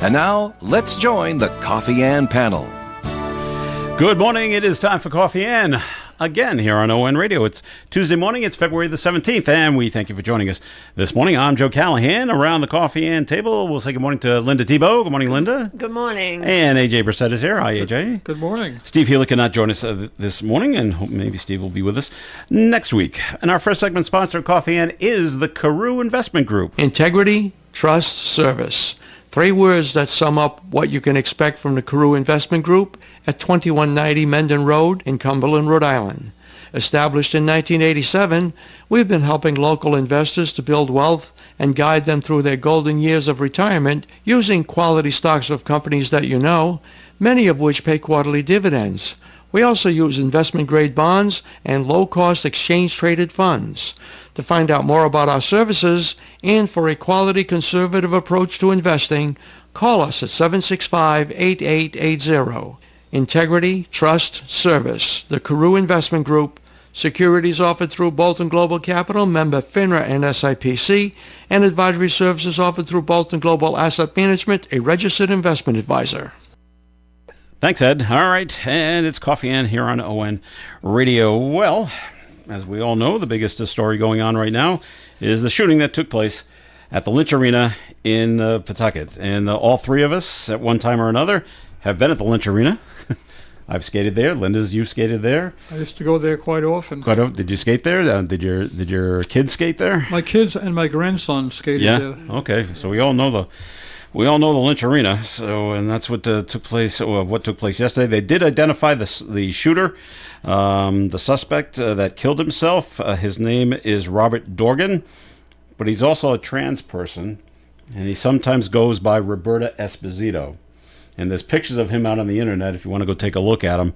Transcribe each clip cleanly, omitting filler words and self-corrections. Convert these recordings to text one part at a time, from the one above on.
And now, let's join the Coffee Ann panel. Good morning. It is time for Coffee Ann. Again, here on ON Radio. It's Tuesday morning. It's February the 17th, and we thank you for joining us this morning. I'm Joe Callahan. Around the Coffee Ann table, we'll say good morning to Linda Tebow. Good morning, Linda. Good morning. And AJ Brissett is here. Hi, AJ. Good morning. Steve Healy cannot join us this morning, and hope maybe Steve will be with us next week. And our first segment sponsor of Coffee Ann is the Carew Investment Group. Integrity, trust, service. 3 words that sum up what you can expect from the Carew Investment Group at 2190 Mendon Road in Cumberland, Rhode Island. Established in 1987, we've been helping local investors to build wealth and guide them through their golden years of retirement using quality stocks of companies that you know, many of which pay quarterly dividends. We also use investment-grade bonds and low-cost exchange-traded funds. To find out more about our services and for a quality conservative approach to investing, call us at 765-8880. Integrity, trust, service. The Carew Investment Group. Securities offered through Bolton Global Capital, member FINRA and SIPC, and advisory services offered through Bolton Global Asset Management, a registered investment advisor. Thanks, Ed. All right, and it's Coffee Ann here on ON Radio. Well, as we all know, the biggest story going on right now is the shooting that took place at the Lynch Arena in Pawtucket. And all three of us, at one time or another, have been at the Lynch Arena. I've skated there. Linda's, you've skated there. I used to go there quite often. Did you skate there? Did your kids skate there? My kids and my grandson skated there. Okay. So we all know the Lynch Arena. So, and that's what took place. What took place yesterday? They did identify the shooter, the suspect that killed himself. His name is Robert Dorgan, but he's also a trans person, and he sometimes goes by Roberta Esposito. And there's pictures of him out on the internet if you want to go take a look at him,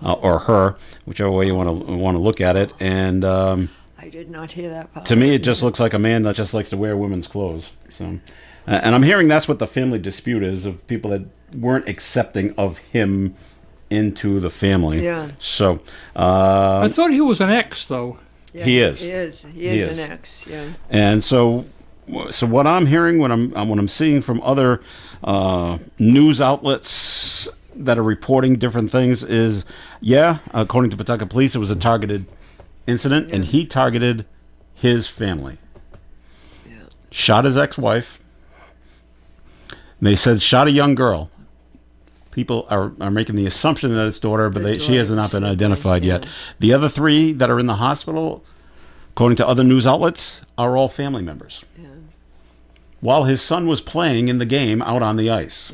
or her, whichever way you want to look at it. And I did not hear that part. To me, it just looks like a man that just likes to wear women's clothes. So, and I'm hearing that's what the family dispute is, of people that weren't accepting of him into the family. Yeah. So I thought he was an ex, though. Yeah, he is. He is an ex. Yeah. And so what I'm hearing, what I'm seeing from other news outlets that are reporting different things is, according to Pawtucket Police, it was a targeted incident, and he targeted his family. Yeah. Shot his ex-wife. They said shot a young girl. People are making the assumption that it's daughter, but she has not been identified yet. The other 3 that are in the hospital, according to other news outlets, are all family members. Yeah. While his son was playing in the game out on the ice,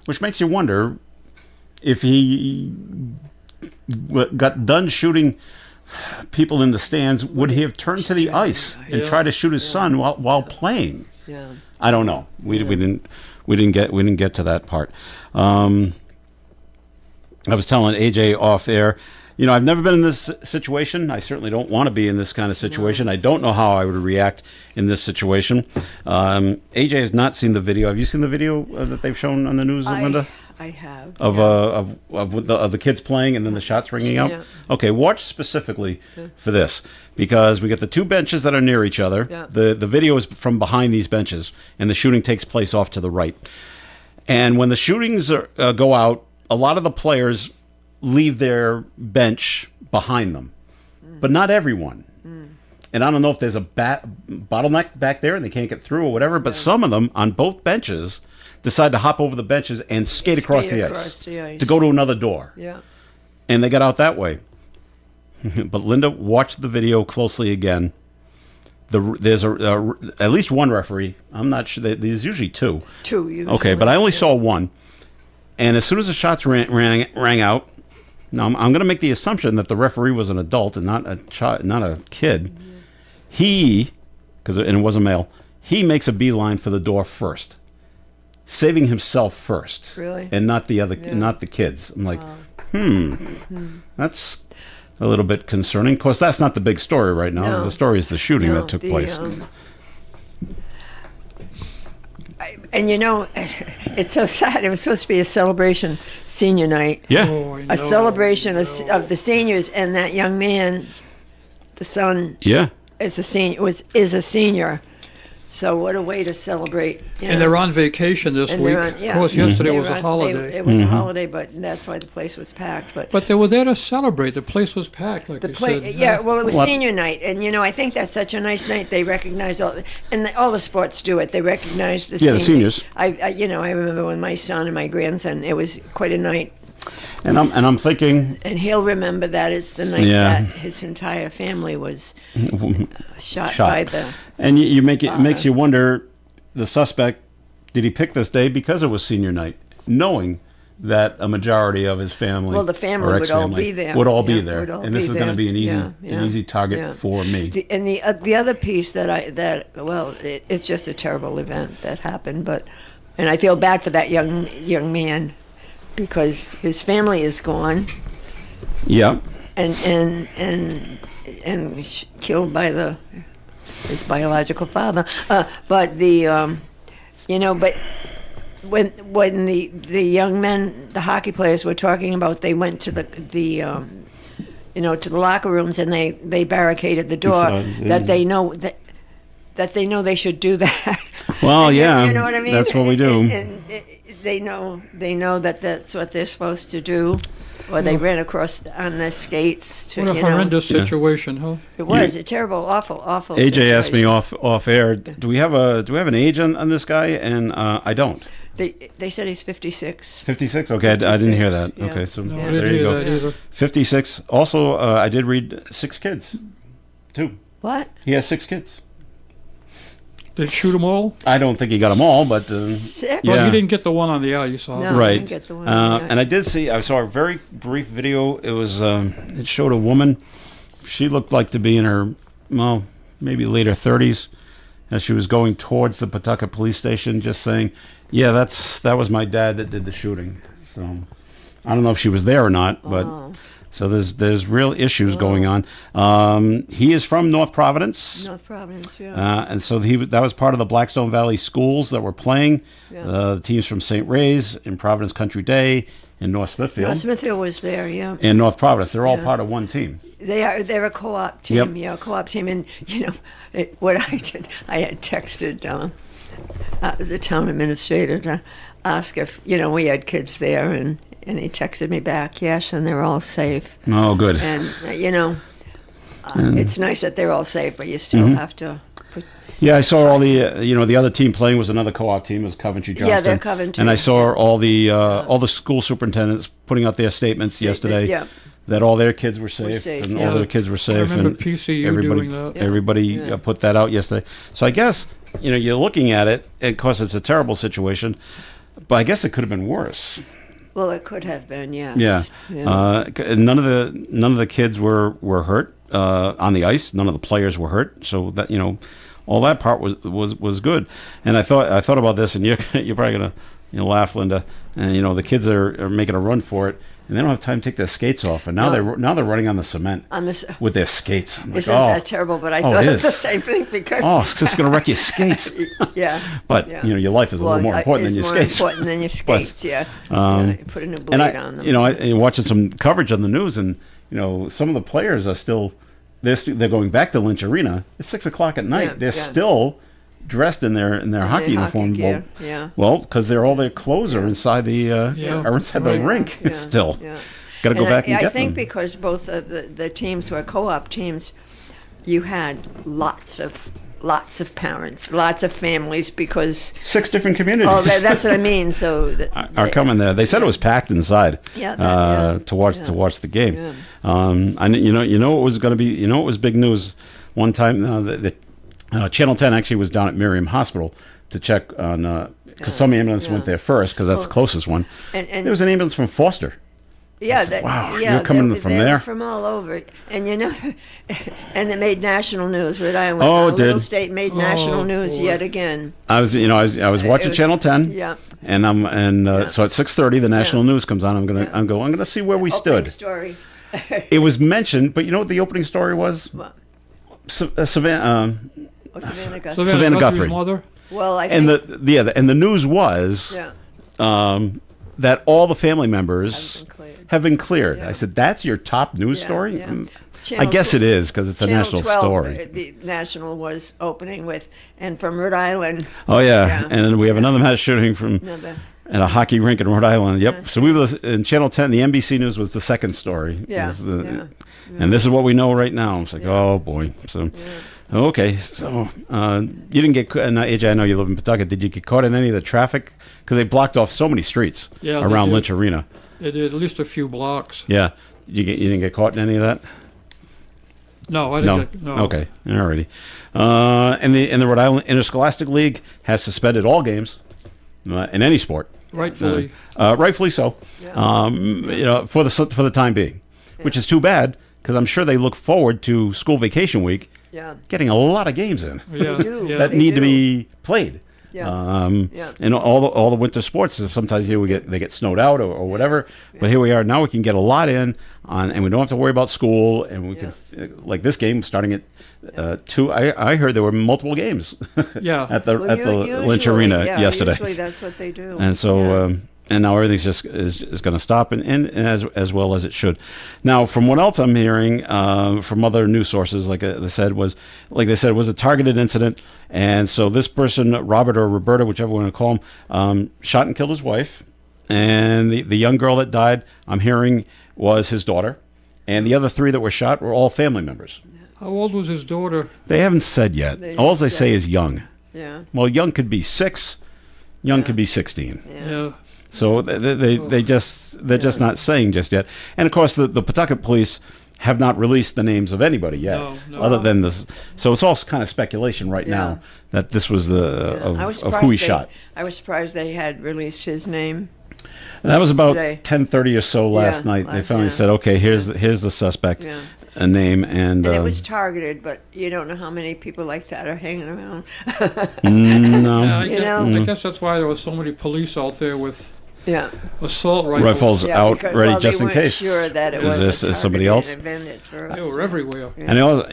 which makes you wonder if he got done shooting people in the stands, would he have turned to the ice and tried to shoot his son while playing? Yeah. I don't know. We didn't get to that part. I was telling AJ off air, I've never been in this situation. I certainly don't want to be in this kind of situation. No. I don't know how I would react in this situation. AJ has not seen the video. Have you seen the video that they've shown on the news, Linda? I have. Of the kids playing and then the shots ringing out? Yeah. Okay, watch specifically for this, because we got the 2 benches that are near each other. Yeah. The video is from behind these benches, and the shooting takes place off to the right. And when the shootings go out, a lot of the players leave their bench behind them, but not everyone. And I don't know if there's a bottleneck back there and they can't get through or whatever, but some of them on both benches decide to hop over the benches and skate across the ice to go to another door. Yeah. And they got out that way. But Linda, watch the video closely again. There's at least one referee. I'm not sure. There's usually 2. 2 usually. Okay, but I only saw 1. And as soon as the shots rang out, now I'm going to make the assumption that the referee was an adult and not a kid. Yeah. He, and it was a male, he makes a beeline for the door first, saving himself first. Really? And not the kids. I'm like, that's a little bit concerning. Of course, that's not the big story right now. No. The story is the shooting that took place. And it's so sad. It was supposed to be a celebration, senior night. Yeah. A celebration of the seniors, and that young man, the son, is a senior. So what a way to celebrate. You And know. they're on vacation this And week. they're on- yeah. Of course, yesterday They was were a on- holiday. It was a holiday, but that's why the place was packed. But they were there to celebrate. The place was packed, like The you play, said. yeah. Well, it was What? senior night, and I think that's such a nice night. They recognize all the sports do it. They recognize the Yeah, the seniors. I I remember when my son and my grandson. It was quite a night, And I'm thinking, and he'll remember that it's the night Yeah. that his entire family was shot Shot. by the. and you make it makes you wonder. The suspect, did he pick this day because it was senior night, knowing that a majority of his family, Well, the family or would all ex-family be there. would all be Yeah, there, would all and this be is going to there. be an Yeah, easy target yeah. for me. The other piece it's just a terrible event that happened, and I feel bad for that young man because his family is gone Yeah, and killed by his biological father. But but when the young men, the hockey players were talking about, they went to to the locker rooms and they barricaded the door. Besides, yeah. That they know they should do that. Well, yeah, you know what I mean. that's what we do. And they know that that's what they're supposed to do. Or they ran across on their skates. To, What a horrendous situation, huh? It was a terrible, awful AJ asked me situation. off air, do we have an age on this guy? And I don't. They said he's 56. 56. Okay, I didn't hear that. 56, yeah. Okay, so No, I there didn't you hear go. that either. 56. Also, I did read 6 kids, too. What? He has 6 kids. They shoot them all? I don't think he got them all, but Sick? Yeah. Well, you didn't get the one on the eye, you saw. No. it. right. didn't get the one on the eye. And I saw a very brief video. It was it showed a woman. She looked like to be in her maybe later 30s, as she was going towards the Pawtucket police station, just saying, "Yeah, that was my dad that did the shooting." So I don't know if she was there or not, but. Oh. So there's real issues going on. He is from North Providence. North Providence, yeah. And so that was part of the Blackstone Valley schools that were playing. Yeah. The teams from St. Ray's, in Providence Country Day, in North Smithfield, North Smithfield was there, yeah. and North Providence. They're all Yeah. part of one team. They're a co-op team, Yep. yeah, a co-op team. And, what I did, I had texted the town administrator to ask if, we had kids there, and he texted me back, yes, and they're all safe. Oh, good. And, it's nice that they're all safe, but you still have to put. Yeah, I saw all the the other team playing was another co-op team, it was Coventry Johnston. Yeah, they're Coventry. And I saw all the school superintendents putting out their statements yesterday. Yeah. That all their kids were safe, safe, and yeah. all their kids were safe. remember and PCU everybody, doing that. Yeah. Everybody Yeah. put that out yesterday. So I guess you're looking at it, and of course it's a terrible situation, but I guess it could have been worse. Well, it could have been, yes. Yeah. Yeah. None of the kids were hurt on the ice. None of the players were hurt. So that all that part was good. And I thought about this, and you're probably gonna laugh, Linda. And the kids are making a run for it, and they don't have time to take their skates off. And now they're running on the cement On this, with their skates. I'm like, isn't that terrible? But I thought it it's the is. same thing because. Oh, it's just gonna wreck your skates. Yeah. But yeah. your life is a little more important than your skates. It's more important than your skates, yeah. You put a new blade And on them. I'm watching some coverage on the news, and some of the players are still they're going back to Lynch Arena. It's 6:00 at night. Yeah, They're yeah. still dressed in their hockey uniform. gear, yeah. Well, because all their clothes are inside the Yeah. are inside the Yeah, rink yeah, still. yeah. Got to go back and I get think them. because both of the teams were co-op teams, you had lots of parents, lots of families because 6 different communities. that's what I mean. So are coming there. They said it was packed inside. Yeah, to watch the game. Yeah. And it was going to be. It was big news. One time, Channel 10 actually was down at Miriam Hospital to check on because some ambulance went there first because that's the closest one. And there was an ambulance from Foster. yeah, said, wow, yeah, you're coming they from were there? from all over, and and it made national news. Rhode Island, Oh, our it little did. state, made national Oh, news boy. yet again. I was watching was- Channel 10. Yeah. And so at 6:30 the national news comes on. I'm gonna see where we Opening stood. story. It was mentioned, but you know what the opening story was? What? Savannah. Savannah Guthrie. Savannah Guthrie's Guthrie. mother. Well, I And think. the news was Yeah. that all the family members Haven't been cleared. have been cleared. Yeah. I said, that's your top news Yeah, story? yeah. I Channel guess tw- it is because it's a Channel national 12, story. The national was opening with, and from Rhode Island, Oh, yeah. Yeah. And then we have another mass shooting from another. at a hockey rink in Rhode Island. Yep. Yeah. So we were in Channel 10. The NBC News was the second story. Yeah, This is the- yeah, And this is what we know right now. It's like, Yeah. oh boy. So, okay. So you didn't get. And AJ, I know you live in Pawtucket. Did you get caught in any of the traffic? Because they blocked off so many streets Yeah, they around did. Lynch Arena. It did at least a few blocks. Yeah. You didn't get caught in any of that? No, I No. didn't get, no. Okay. Alrighty. And the Rhode Island Interscholastic League has suspended all games in any sport. Rightfully. Rightfully so. For the time being, which is too bad because I'm sure they look forward to school vacation week, Yeah. getting a lot of games in yeah, do. yeah. that They need to do. be played. Yeah. Yeah. And all the winter sports. Sometimes here they get snowed out or whatever. But here we are now. We can get a lot in and we don't have to worry about school. And we can like this game starting at 2. I heard there were multiple games. Yeah. at the Well, Lynch usually, Arena yeah, yesterday. Usually that's what they do. And so, Yeah. and now everything's just is going to stop, and as well as it should. Now, from what else I'm hearing from other news sources, like they said, was a targeted incident, and so this person, Robert or Roberta, whichever one to call him, shot and killed his wife, and the young girl that died, I'm hearing, was his daughter, and the other 3 that were shot were all family members. How old was his daughter? They haven't said yet. They All haven't they said. say is young. Yeah. Well, young could be 6, young could be 16. Yeah. So they're just not saying just yet. And of course, the Pawtucket police have not released the names of anybody yet, No. other than this. So it's all kind of speculation right now that this was I was of who he surprised shot. I was surprised they had released his name. And that was about Today. 10:30 or so last Yeah, night. They finally yeah. said, "Okay, here's the suspect, Yeah. a name," and And it was targeted, but you don't know how many people like that are hanging around. no Yeah, You know? I guess that's why there were so many police out there with Yeah. assault rifles. rifles Yeah, out because, ready well, just they in weren't case. sure that it is was this a is somebody targeted else? event at first. They were everywhere. And also,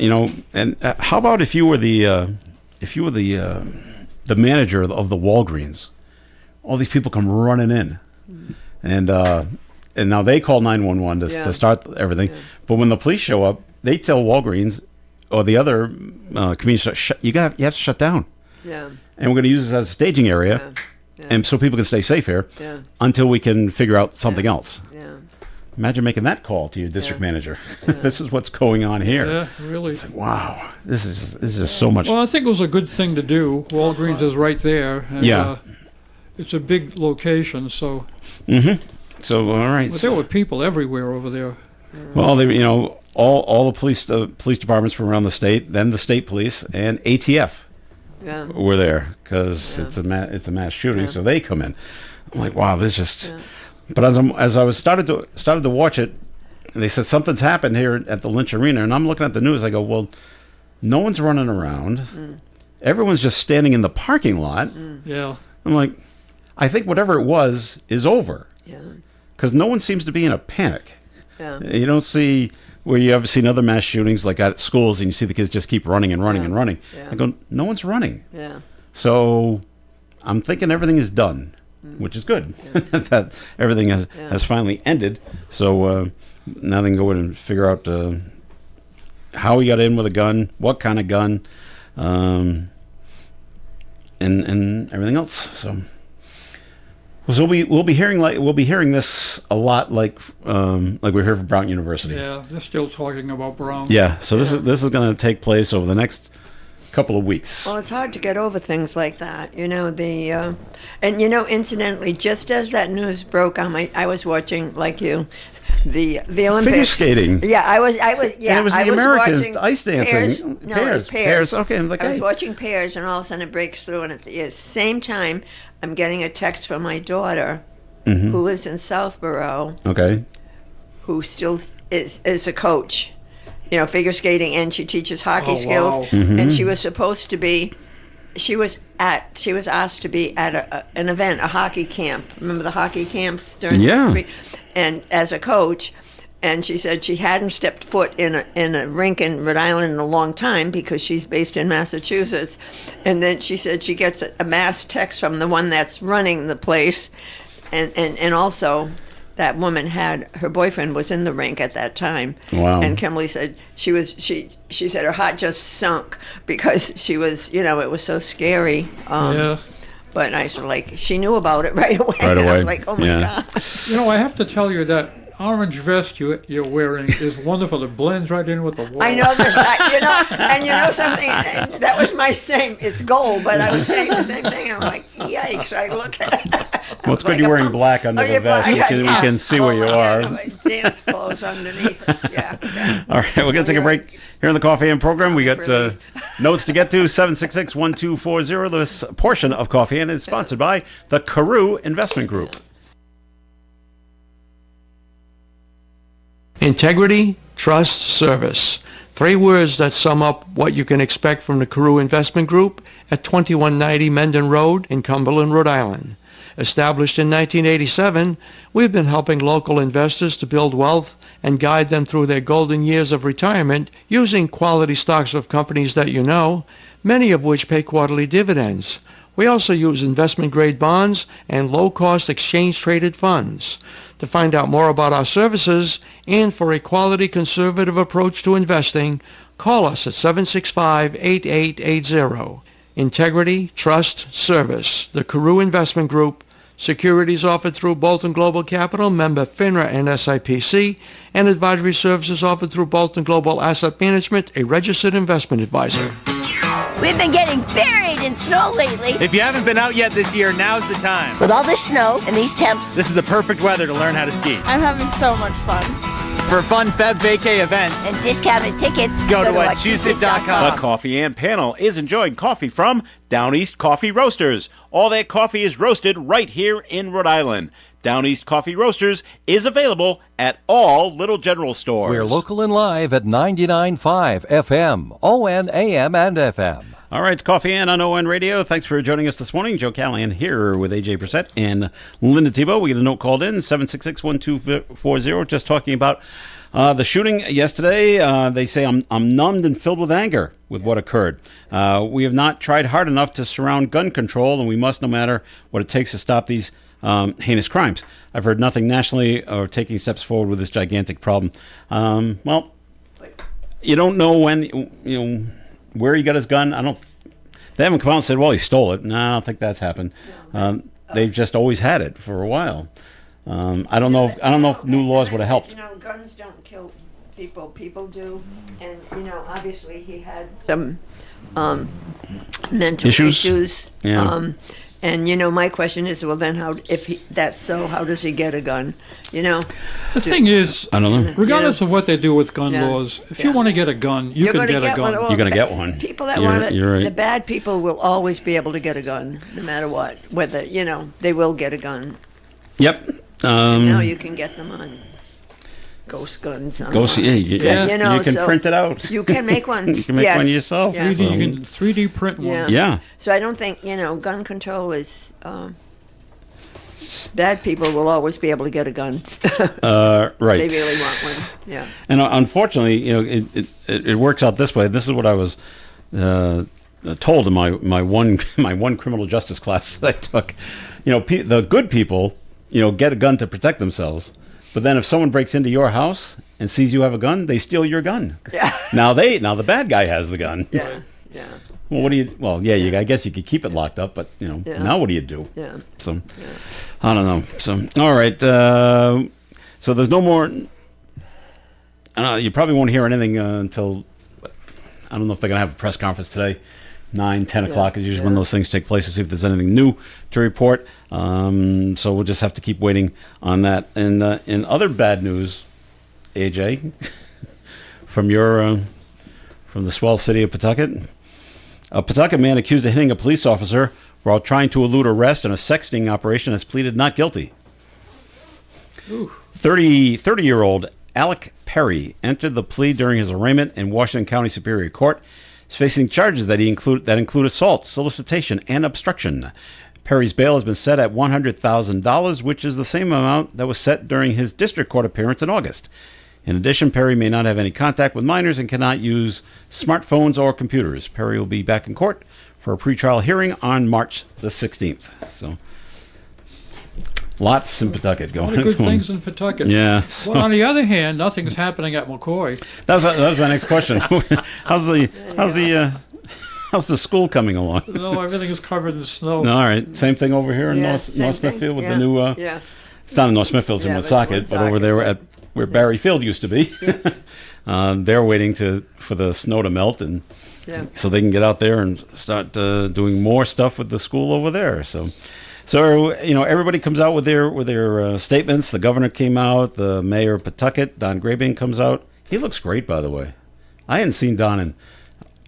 and how about if you were the manager of the Walgreens? All these people come running in, and now they call 911 to start everything. Yeah. But when the police show up, they tell Walgreens or the other convenience store, you have to shut down, Yeah. and we're going to use this as a staging area, Yeah. and so people can stay safe here Yeah. until we can figure out something else. Yeah. Imagine making that call to your district Yeah. manager. This is what's going on here. Yeah, really. Wow, this is just so much. Well, I think it was a good thing to do. Walgreens is right there. And, Yeah. it's a big location, so. So all right. But there were people everywhere over there. Well, all the police departments from around the state, then the state police and ATF Yeah. were there because Yeah. it's a mass shooting, Yeah. so they come in. I'm like, wow, this just. Yeah. But as I was started to watch it, and they said something's happened here at the Lynch Arena, and I'm looking at the news. I go, well, no one's running around. Everyone's just standing in the parking lot. Yeah. I'm like, I think whatever it was is over Yeah. because no one seems to be in a panic. Yeah. You don't see where you ever seen other mass shootings like at schools and you see the kids just keep running and running Yeah. and running. Yeah. I go, no one's running. Yeah. So I'm thinking everything is done, which is good. That everything has finally ended. So now they can go in and figure out how he got in with a gun, what kind of gun, and everything else. So we'll be hearing this a lot, like we heard from Brown University. Yeah, they're still talking about Brown. Yeah. So this is going to take place over the next couple of weeks. Well, it's hard to get over things like that, and incidentally, just as that news broke on I was watching like you, the Olympics. Figure skating. Yeah, I was. Yeah, And it was I the Americans watching ice dancing. Pairs. No, it was Pairs. Okay, I'm like, I was hey. watching Pairs, and all of a sudden it breaks through, and at the same time, I'm getting a text from my daughter, who lives in Southborough, Okay. who still is a coach, figure skating, and she teaches hockey Oh, skills. wow. And she was supposed to be, she was asked to be at an event, a hockey camp. Remember the hockey camps during Yeah. the and as a coach. And she said she hadn't stepped foot in a rink in Rhode Island in a long time because she's based in Massachusetts. And then she said she gets a mass text from the one that's running the place and also that woman had her boyfriend was in the rink at that time. Wow. And Kimberly said she said her heart just sunk because she was, it was so scary. Yeah. But I sort of like, she knew about it right away. Right I away. was like, oh my Yeah. God. I have to tell you that orange vest you're wearing is wonderful. It blends right in with the wall. I know that, and something, and that was my same, it's gold, but I was saying the same thing. I'm like, yikes, I look at it. Well, it's good you're wearing black under the vest. We can see where you are. Dance clothes underneath. Yeah. All right, we're going to take a break here on the Coffee and program. We got notes to get to. 766-1240. This portion of Coffee and is sponsored by the Carew Investment Group. Integrity, trust, service. 3 words that sum up what you can expect from the Carew Investment Group at 2190 Mendon Road in Cumberland, Rhode Island. Established in 1987, we've been helping local investors to build wealth and guide them through their golden years of retirement using quality stocks of companies that you know, many of which pay quarterly dividends. We also use investment-grade bonds and low-cost exchange-traded funds. To find out more about our services and for a quality conservative approach to investing, call us at 765-8880. Integrity, trust, service. The Carew Investment Group. Securities offered through Bolton Global Capital, member FINRA and SIPC, and advisory services offered through Bolton Global Asset Management, a registered investment advisor. We've been getting buried in snow lately. If you haven't been out yet this year, now's the time. With all this snow and these temps, This is the perfect weather to learn how to ski. I'm having so much fun. For fun Feb Vacay events, and discounted tickets, go to whatchuseit.com. The Coffee and Panel is enjoying coffee from Down East Coffee Roasters. All their coffee is roasted right here in Rhode Island. Down East Coffee Roasters is available at all Little General stores. We're local and live at 99.5 FM, ON, AM, and FM. All right, Coffee and on ON Radio. Thanks for joining us this morning. Joe Callahan here with AJ Brissett and Linda Tebow. We get a note called in, 766-1240, just talking about the shooting yesterday. They say, I'm numbed and filled with anger with what occurred. We have not tried hard enough to surround gun control, and we must, no matter what it takes to stop these heinous crimes. I've heard nothing nationally or taking steps forward with this gigantic problem. Well, you don't know when, where he got his gun. They haven't come out and said, well, he stole it. No, I don't think that's happened. They've just always had it for a while. I don't know if new laws would have helped. Guns don't kill people. People do. And, obviously he had some mental issues. Yeah. And my question is, well, then that's so, how does he get a gun? The thing is, I don't know. regardless of what they do with gun Yeah. laws, if you want to get a gun, you can get a gun. You're going to get one. People that You're- want it, you're right. the bad people will always be able to get a gun, no matter what. Whether, they will get a gun. Yep. Now you can get them on ghost guns. Go see. You can so print it out. You can make one. You can make Yes. one yourself. Yeah. 3D, you can 3D print one. Yeah. Yeah. So I don't think, gun control is, bad people will always be able to get a gun. Right. They really want one. Yeah. And unfortunately, it works out this way. This is what I was told in my one criminal justice class that I took. The good people, get a gun to protect themselves. But then if someone breaks into your house and sees you have a gun, they steal your gun. Yeah. Now the bad guy has the gun. Yeah. Yeah. Well, what do you? Well, yeah, I guess you could keep it locked up, but now what do you do? Yeah. So, I don't know. So, all right. So there's no more. I don't know, you probably won't hear anything until. I don't know if they're gonna have a press conference today. 9, 10 o'clock is usually when those things take place to see if there's anything new to report. So we'll just have to keep waiting on that. And in other bad news, AJ, from the swell city of Pawtucket, a Pawtucket man accused of hitting a police officer while trying to elude arrest in a sexting operation has pleaded not guilty. 30-year-old Alec Perry entered the plea during his arraignment in Washington County Superior Court. He's facing charges that include assault, solicitation, and obstruction. Perry's bail has been set at $100,000, which is the same amount that was set during his district court appearance in August. In addition, Perry may not have any contact with minors and cannot use smartphones or computers. Perry will be back in court for a pretrial hearing on March the 16th. So, a Lots in Pawtucket A lot going. of good things in Pawtucket. Yeah. Well, on the other hand, nothing's happening at McCoy. That was my next question. how's the school coming along? No, everything is covered in snow. No, all right. Same thing over here in Yeah, North same Smithfield with thing. the new. Yeah. It's not in North Smithfield, it's in Yeah, but it's Woonsocket, but over Woonsocket. there at where Barry Field used to be. They're waiting for the snow to melt, and Yeah. so they can get out there and start doing more stuff with the school over there. So everybody comes out with their statements. The governor came out. The mayor of Pawtucket, Don Grabian, comes out. He looks great, by the way. I hadn't seen Don in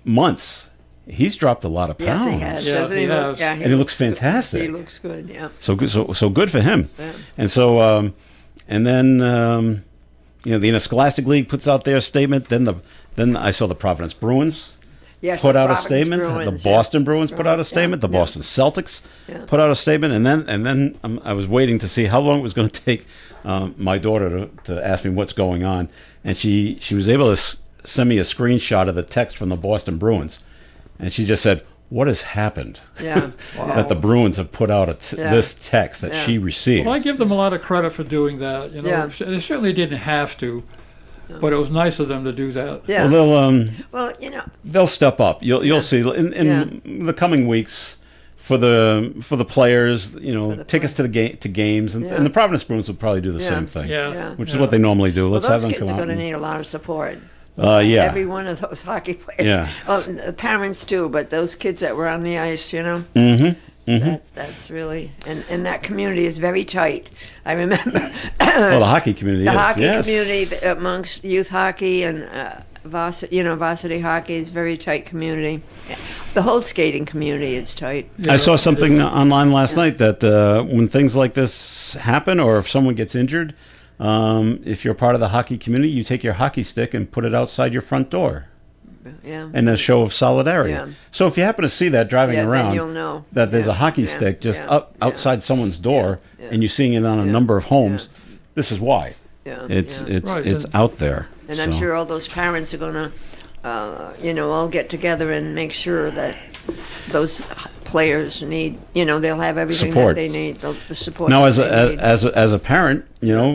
months. He's dropped a lot of Yes, pounds. he has. Yeah, Doesn't he look- has. yeah, And he looks fantastic. He looks good. Yeah. So good for him. Yeah. And so, and then the Interscholastic League puts out their statement. Then I saw the Providence Bruins Yes, put the out a Providence statement. Bruins, The yeah. Boston Bruins put out a Yeah, statement. The yeah. Boston Celtics Yeah. put out a statement. And then I was waiting to see how long it was going to take my daughter to ask me what's going on, and she was able to send me a screenshot of the text from the Boston Bruins, and she just said, "What has happened?" Yeah. That the Bruins have put out Yeah. this text that Yeah. she received. Well, I give them a lot of credit for doing that. You know, Yeah. they certainly didn't have to, but it was nice of them to do that. Yeah. Well, Well, they'll step up. You'll see in the coming weeks for the players. the Tickets to games, and, Yeah. and the Providence Bruins will probably do the Yeah. same thing. Yeah. Yeah. Which is what they normally do. well, Let's have those them kids come are out. going to need a lot of support. Yeah. Every one of those hockey players. Yeah. Well, the parents too, but those kids that were on the ice, that's really, and that community is very tight. I remember Well, the hockey community. the is, hockey yes. community amongst youth hockey and varsity hockey is very tight community. The whole skating community is tight. I saw something online last night that when things like this happen, or if someone gets injured, if you're part of the hockey community, you take your hockey stick and put it outside your front door, Yeah. in a show of solidarity. Yeah. So if you happen to see that driving Yeah, then around, you'll know. that there's Yeah, a hockey yeah, stick just yeah, up yeah. outside someone's door, Yeah. and you're seeing it on a Yeah. number of homes, this is why. Yeah. It's yeah. Right, it's and- out there. And I'm So- sure all those parents are going to, all get together and make sure that those players need, they'll have everything Support. that they need, the support. Now, that as they need. as a parent,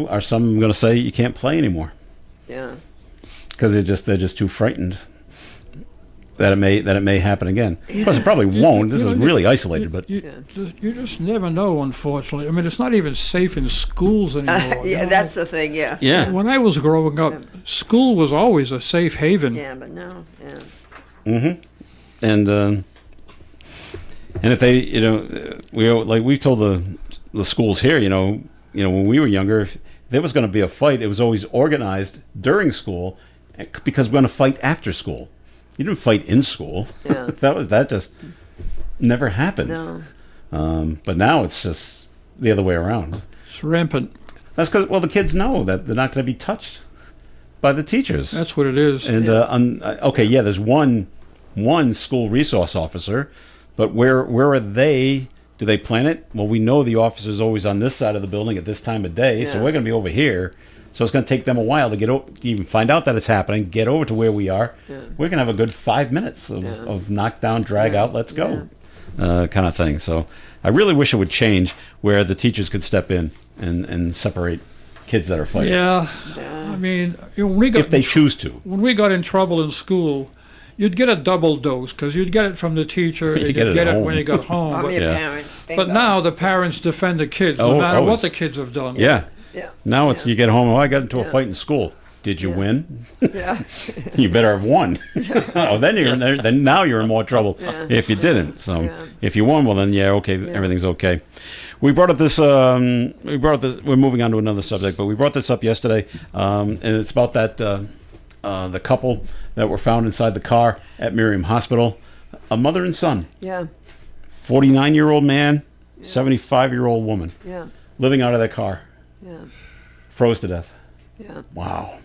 are some going to say you can't play anymore Yeah. because they're just too frightened that it may happen again? Of course, it probably won't. This is really isolated, but You just never know, unfortunately. I mean, it's not even safe in schools anymore. you Yeah, know? that's the thing, yeah. yeah. When I was growing up, school was always a safe haven. Yeah, but no, yeah. And if they, we've told the schools here, when we were younger, if there was going to be a fight, it was always organized during school, because we're going to fight after school. You didn't fight in school. Yeah. that just never happened. No. But now it's just the other way around. It's rampant. That's because the kids know that they're not going to be touched by the teachers. That's what it is. And there's one school resource officer, but where are they? Do they plan it? Well, we know the officer's always on this side of the building at this time of day, so Yeah. we're going to be over here. So it's going to take them a while to to even find out that it's happening, get over to where we are. Yeah. We're going to have a good 5 minutes of knockdown, drag out, let's go, kind of thing. So I really wish it would change where the teachers could step in and separate kids that are fighting, Yeah. I mean, when we got if they choose to. when we got in trouble in school, you'd get a double dose because you'd get it from the teacher and You you'd get it get at it when home. you got home. From but, your Yeah. parents. but bingo. now the parents defend the kids no Oh, matter what always. the kids have done. Yeah. Yeah. Now it's you get home. Oh, I got into a fight in school. Did you win? Yeah. You better have won. Oh, then you're in there. Then now you're in more trouble if you didn't. So Yeah. if you won, well then okay, everything's okay. We brought up this. We're moving on to another subject, but we brought this up yesterday, and it's about that the couple that were found inside the car at Miriam Hospital, a mother and son, Yeah. 49-year-old man, 75-year-old woman, Yeah. living out of their car, Yeah. froze to death. Yeah. Wow.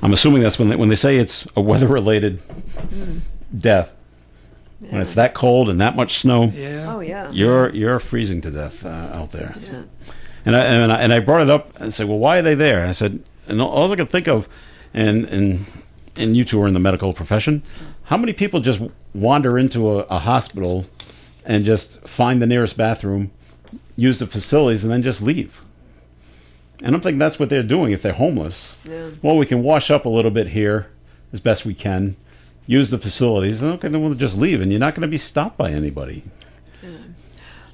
I'm assuming that's when they say it's a weather-related death. When it's that cold and that much snow, Yeah. Oh, yeah. you're freezing to death out there. Yeah. And I brought it up and said, well, why are they there? I said, and all I could think of, and you two are in the medical profession, how many people just wander into a hospital and just find the nearest bathroom, use the facilities and then just leave. And I'm thinking that's what they're doing if they're homeless. Yeah. Well, we can wash up a little bit here as best we can, use the facilities, and okay, then we'll just leave, and you're not going to be stopped by anybody.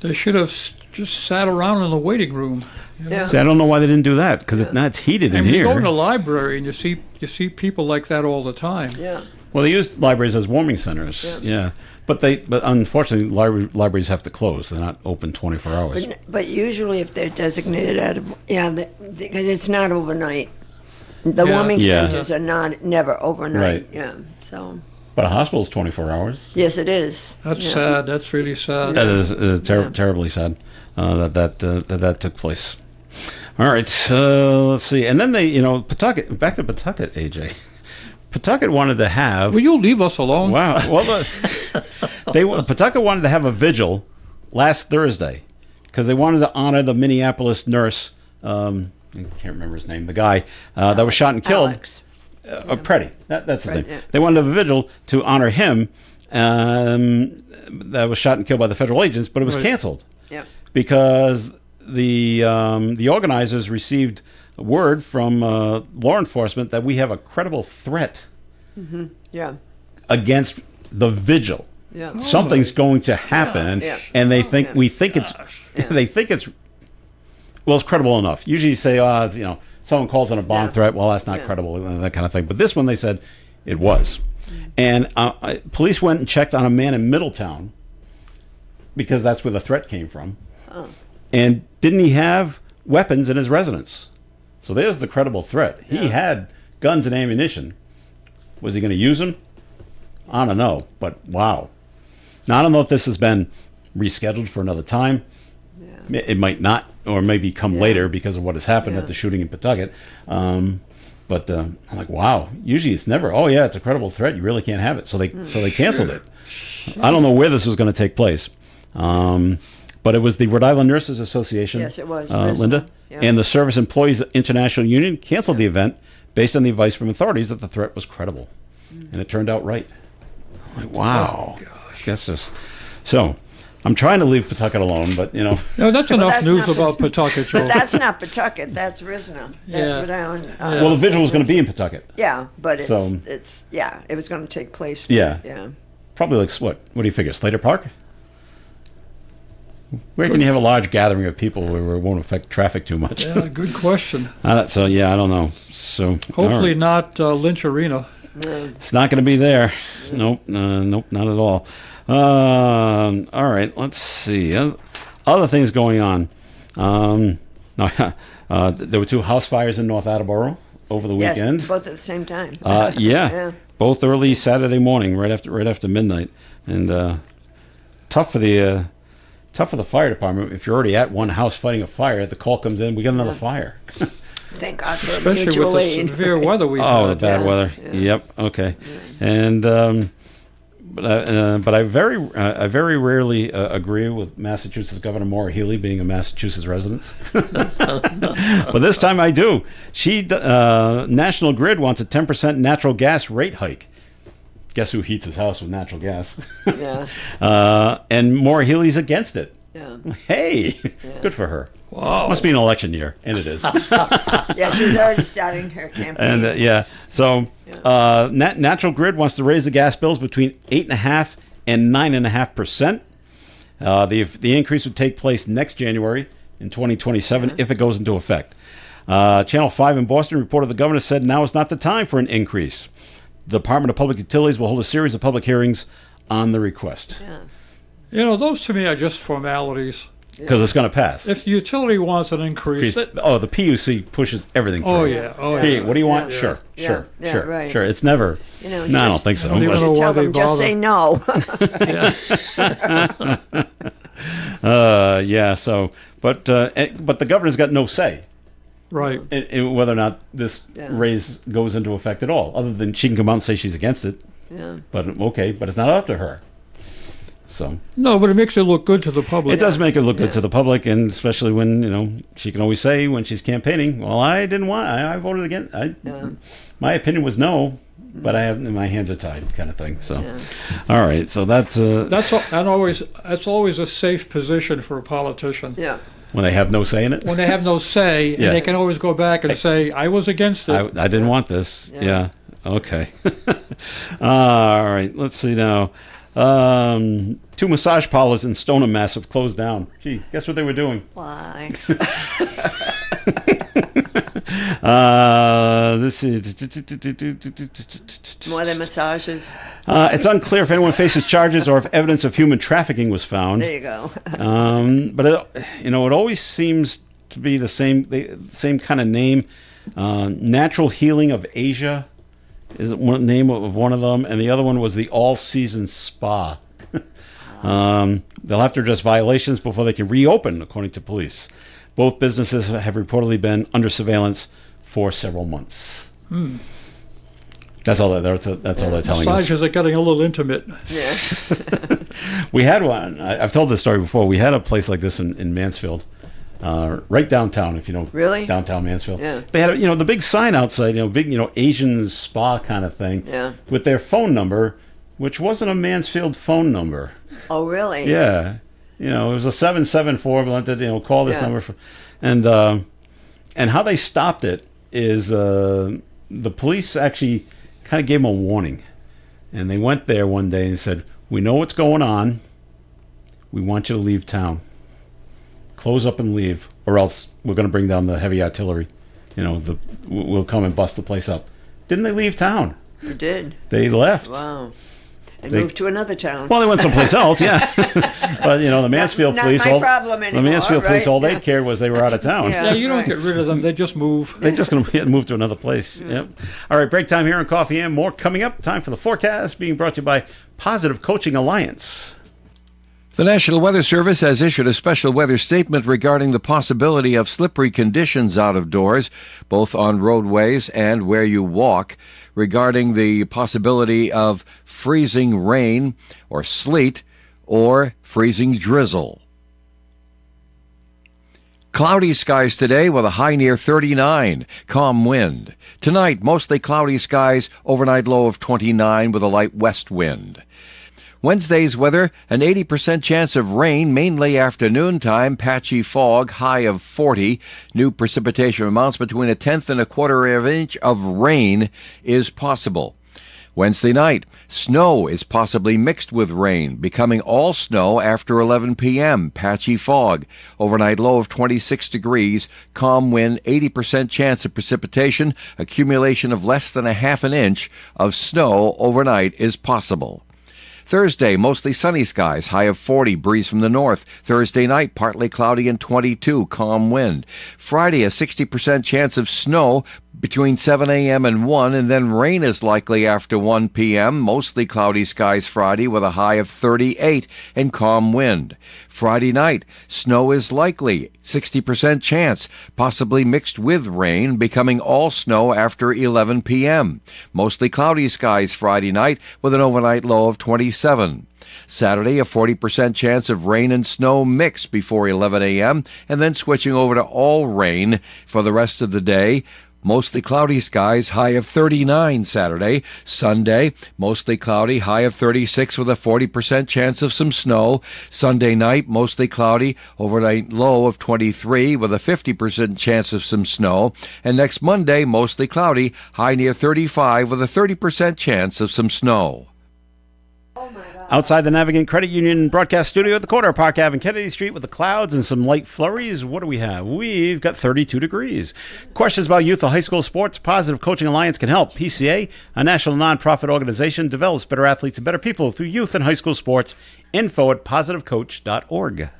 They should have just sat around in the waiting room. You know? Yeah. See, I don't know why they didn't do that, because it's heated in And you here. go in the library and you see people like that all the time. Yeah. Well, they use libraries as warming centers, yeah. But unfortunately, libraries have to close. They're not open 24 hours. But usually, if they're designated because it's not overnight. The Yeah. warming Yeah. centers are never overnight. Right. Yeah. So But a hospital is 24 hours. yes, it is. That's Yeah. sad. That's really sad. That is terribly sad that took place. All right, let's see. And then they, Pawtucket, back to Pawtucket, AJ. Pawtucket wanted to have... Will you leave us alone? Wow. Well, Pawtucket wanted to have a vigil last Thursday because they wanted to honor the Minneapolis nurse, I can't remember his name, the guy that was shot and killed. Alex. Preddy. That's his name. Yeah. They wanted to have a vigil to honor him that was shot and killed by the federal agents, but it was Right. canceled Yeah. because the organizers received word from law enforcement that we have a credible threat Yeah. against the vigil. Yeah. Something's going to happen, Yeah. and they think it's they think it's credible enough. Usually you say, someone calls in a bomb Yeah. threat. Well, that's not Yeah. credible, that kind of thing. But this one, they said it was. And police went and checked on a man in Middletown because that's where the threat came from. Oh. And didn't he have weapons in his residence? So there's the credible threat. He Yeah. had guns and ammunition. Was he going to use them? I don't know, but wow. Now, I don't know if this has been rescheduled for another time. Yeah. It might not, or maybe come Yeah. later because of what has happened Yeah. at the shooting in Pawtucket. But I'm like, wow. Usually it's never, oh yeah, it's a credible threat. You really can't have it. So they canceled it. I don't know where this was going to take place. But it was the Rhode Island Nurses Association. Yes, it was. Linda. Yeah. And the Service Employees International Union canceled the event based on the advice from authorities that the threat was credible. And it turned out right. I'm like, wow. That's just... So, I'm trying to leave Pawtucket alone, but, No, that's enough that's news not about Pawtucket, Joe. But that's not Pawtucket. That's Risna. That's Yeah. Rhode Island. well, the vigil was going to be in Pawtucket. Yeah, but So- it was going to take place. Yeah. Yeah. Probably like, what do you figure, Slater Park? Where can you have a large gathering of people where it won't affect traffic too much? Yeah, good question. So, yeah, I don't know. So Hopefully all right. not Lynch Arena. It's not going to be there. Nope, nope, not at all. All right, let's see. Other things going on. There were 2 house fires in North Attleboro over the Yes, weekend. both at the same time. Yeah, Yeah. both early Saturday morning, right after midnight, and tough for the fire department. If you're already at one house fighting a fire, the call comes in, we got another fire. Thank God for Especially mutual with the aid. severe weather we've Oh, the had. bad Yeah, weather. yeah. Yep. Okay. And but I very rarely agree with Massachusetts Governor Maura Healey being a Massachusetts resident. But this time I do. National Grid wants a 10% natural gas rate hike. Guess who heats his house with natural gas? Yeah. And Maura Healey's against it. Yeah. Hey, good for her. Wow. Must be an election year, and it is. Yeah, she's already starting her campaign. And so Natural Grid wants to raise the gas bills between 8.5% and 9.5%. The increase would take place next January in 2027 if it goes into effect. Channel 5 in Boston reported the governor said now is not the time for an increase. The Department of Public Utilities will hold a series of public hearings on the request Yeah. Those to me are just formalities. because it's going to pass. If the utility wants an increase, The PUC pushes everything through. oh yeah, oh yeah. Hey, what do you want? Yeah. Sure, Yeah. sure, Yeah, sure, right. sure. It's never. You know, no, I don't just- think so. I don't even Unless- know why Tell they them just bother. say no. yeah. So, but the governor's got no say Right. in whether or not this Yeah. raise goes into effect at all. Other than she can come out and say she's against it. Yeah. But okay, but it's not up to her. So No, but it makes it look good to the public. it does make it look good to the public, and especially when she can always say when she's campaigning, "Well, I didn't want. I voted against. My opinion was no, but my hands are tied," kind of thing. So, all right. So that's always a safe position for a politician. Yeah. when they have no say in it. When they have no say, and they can always go back and say, "I was against it." I didn't want this. Yeah. Okay. All right. Let's see now. 2 massage parlors in Stoneham, Mass. Have closed down. Gee, guess what they were doing? Why? This is More than massages. it's unclear if anyone faces charges or if evidence of human trafficking was found. There you go. But it always seems to be the same kind of name. Natural Healing of Asia is one name of one of them, and the other one was the All Season Spa. They'll have to address violations before they can reopen, according to police. Both businesses have reportedly been under surveillance for several months. That's all. That's all they're telling us. Massages are getting a little intimate. Yeah. We had one. I've told this story before. We had a place like this in Mansfield, right downtown. If you know, Really? downtown Mansfield. Yeah. They had the big sign outside. Big Asian spa kind of thing. Yeah. With their phone number, which wasn't a Mansfield phone number. Oh, really? Yeah. It was a 774. Wanted, call this number for, and how they stopped it is the police actually kind of gave them a warning, and they went there one day and said, "We know what's going on. We want you to leave town. Close up and leave, or else we're going to bring down the heavy artillery. We'll come and bust the place up." Didn't they leave town? You did. They left. Wow. And moved to another town. Well, they went someplace else, yeah. But the Mansfield not police, my problem anymore, the Mansfield police, right? all they cared was they were out of town. Yeah. Yeah, you don't Right. get rid of them; they just move. They're just going to move to another place. Yep. All right, break time here on Coffee AM. More coming up. Time for the forecast, being brought to you by Positive Coaching Alliance. The National Weather Service has issued a special weather statement regarding the possibility of slippery conditions out of doors, both on roadways and where you walk, regarding the possibility of freezing rain or sleet or freezing drizzle. Cloudy skies today with a high near 39, calm wind. Tonight, mostly cloudy skies, overnight low of 29 with a light west wind. Wednesday's weather, an 80% chance of rain, mainly afternoon time, patchy fog, high of 40. New precipitation amounts between 1/10 and 1/4 of an inch of rain is possible. Wednesday night, snow is possibly mixed with rain, becoming all snow after 11 p.m., patchy fog. Overnight low of 26 degrees, calm wind, 80% chance of precipitation, accumulation of less than 1/2 inch of snow overnight is possible. Thursday, mostly sunny skies, high of 40, breeze from the north. Thursday night, partly cloudy and 22, calm wind. Friday, a 60% chance of snow between 7 a.m. and 1, and then rain is likely after 1 p.m., mostly cloudy skies Friday with a high of 38 and calm wind. Friday night, snow is likely, 60% chance, possibly mixed with rain, becoming all snow after 11 p.m. Mostly cloudy skies Friday night with an overnight low of 27. Saturday, a 40% chance of rain and snow mix before 11 a.m., and then switching over to all rain for the rest of the day. Mostly cloudy skies, high of 39 Saturday. Sunday, mostly cloudy, high of 36 with a 40% chance of some snow. Sunday night, mostly cloudy, overnight low of 23 with a 50% chance of some snow. And next Monday, mostly cloudy, high near 35 with a 30% chance of some snow. Outside the Navigant Credit Union broadcast studio at the corner of Park Ave and Kennedy Street with the clouds and some light flurries. What do we have? We've got 32 degrees. Questions about youth or high school sports? Positive Coaching Alliance can help. PCA, a national nonprofit organization, develops better athletes and better people through youth and high school sports. Info at positivecoach.org.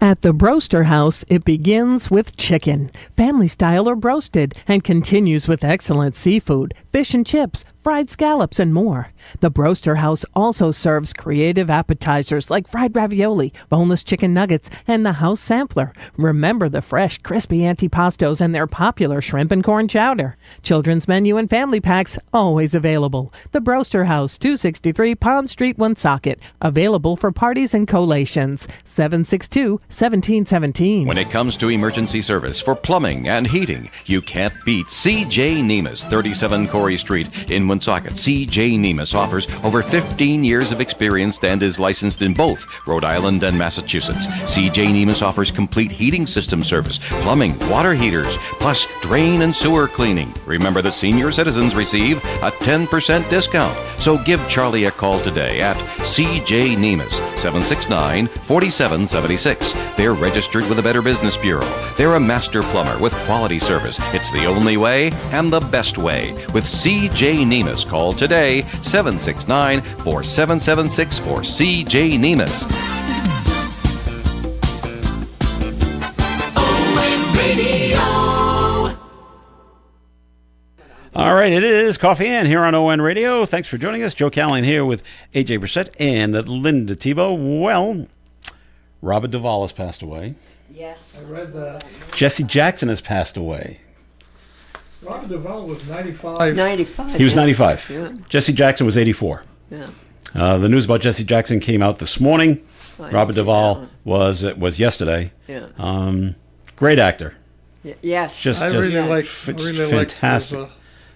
At the Broaster House, it begins with chicken, family style or broasted, and continues with excellent seafood, fish and chips, fried scallops, and more. The Broaster House also serves creative appetizers like fried ravioli, boneless chicken nuggets, and the house sampler. Remember the fresh, crispy antipastos and their popular shrimp and corn chowder. Children's menu and family packs always available. The Broaster House, 263 Pond Street, Woonsocket. Available for parties and collations. 762-1717. When it comes to emergency service for plumbing and heating, you can't beat C.J. Nemus, 37 Corey Street in Woonsocket. C.J. Nemus offers over 15 years of experience and is licensed in both Rhode Island and Massachusetts. C.J. Nemus offers complete heating system service, plumbing, water heaters, plus drain and sewer cleaning. Remember that senior citizens receive a 10% discount. So give Charlie a call today at C.J. Nemus, 769-4776. They're registered with the Better Business Bureau. They're a master plumber with quality service. It's the only way and the best way. With C.J. Nemus, call today, 769-4776 for C.J. Nemus. All right, it is Coffee and here on ON Radio. Thanks for joining us. Joe Callan here with AJ Brissett and Linda Tebow. Well, Robert Duvall has passed away. Yes. I read that. Jesse Jackson has passed away. Robert Duvall was 95. 95. He was 95. Yeah. Jesse Jackson was 84. Yeah. The news about Jesse Jackson came out this morning. I Robert didn't see Duvall that was yesterday. Yeah. Great actor. Yes. Just I really like fantastic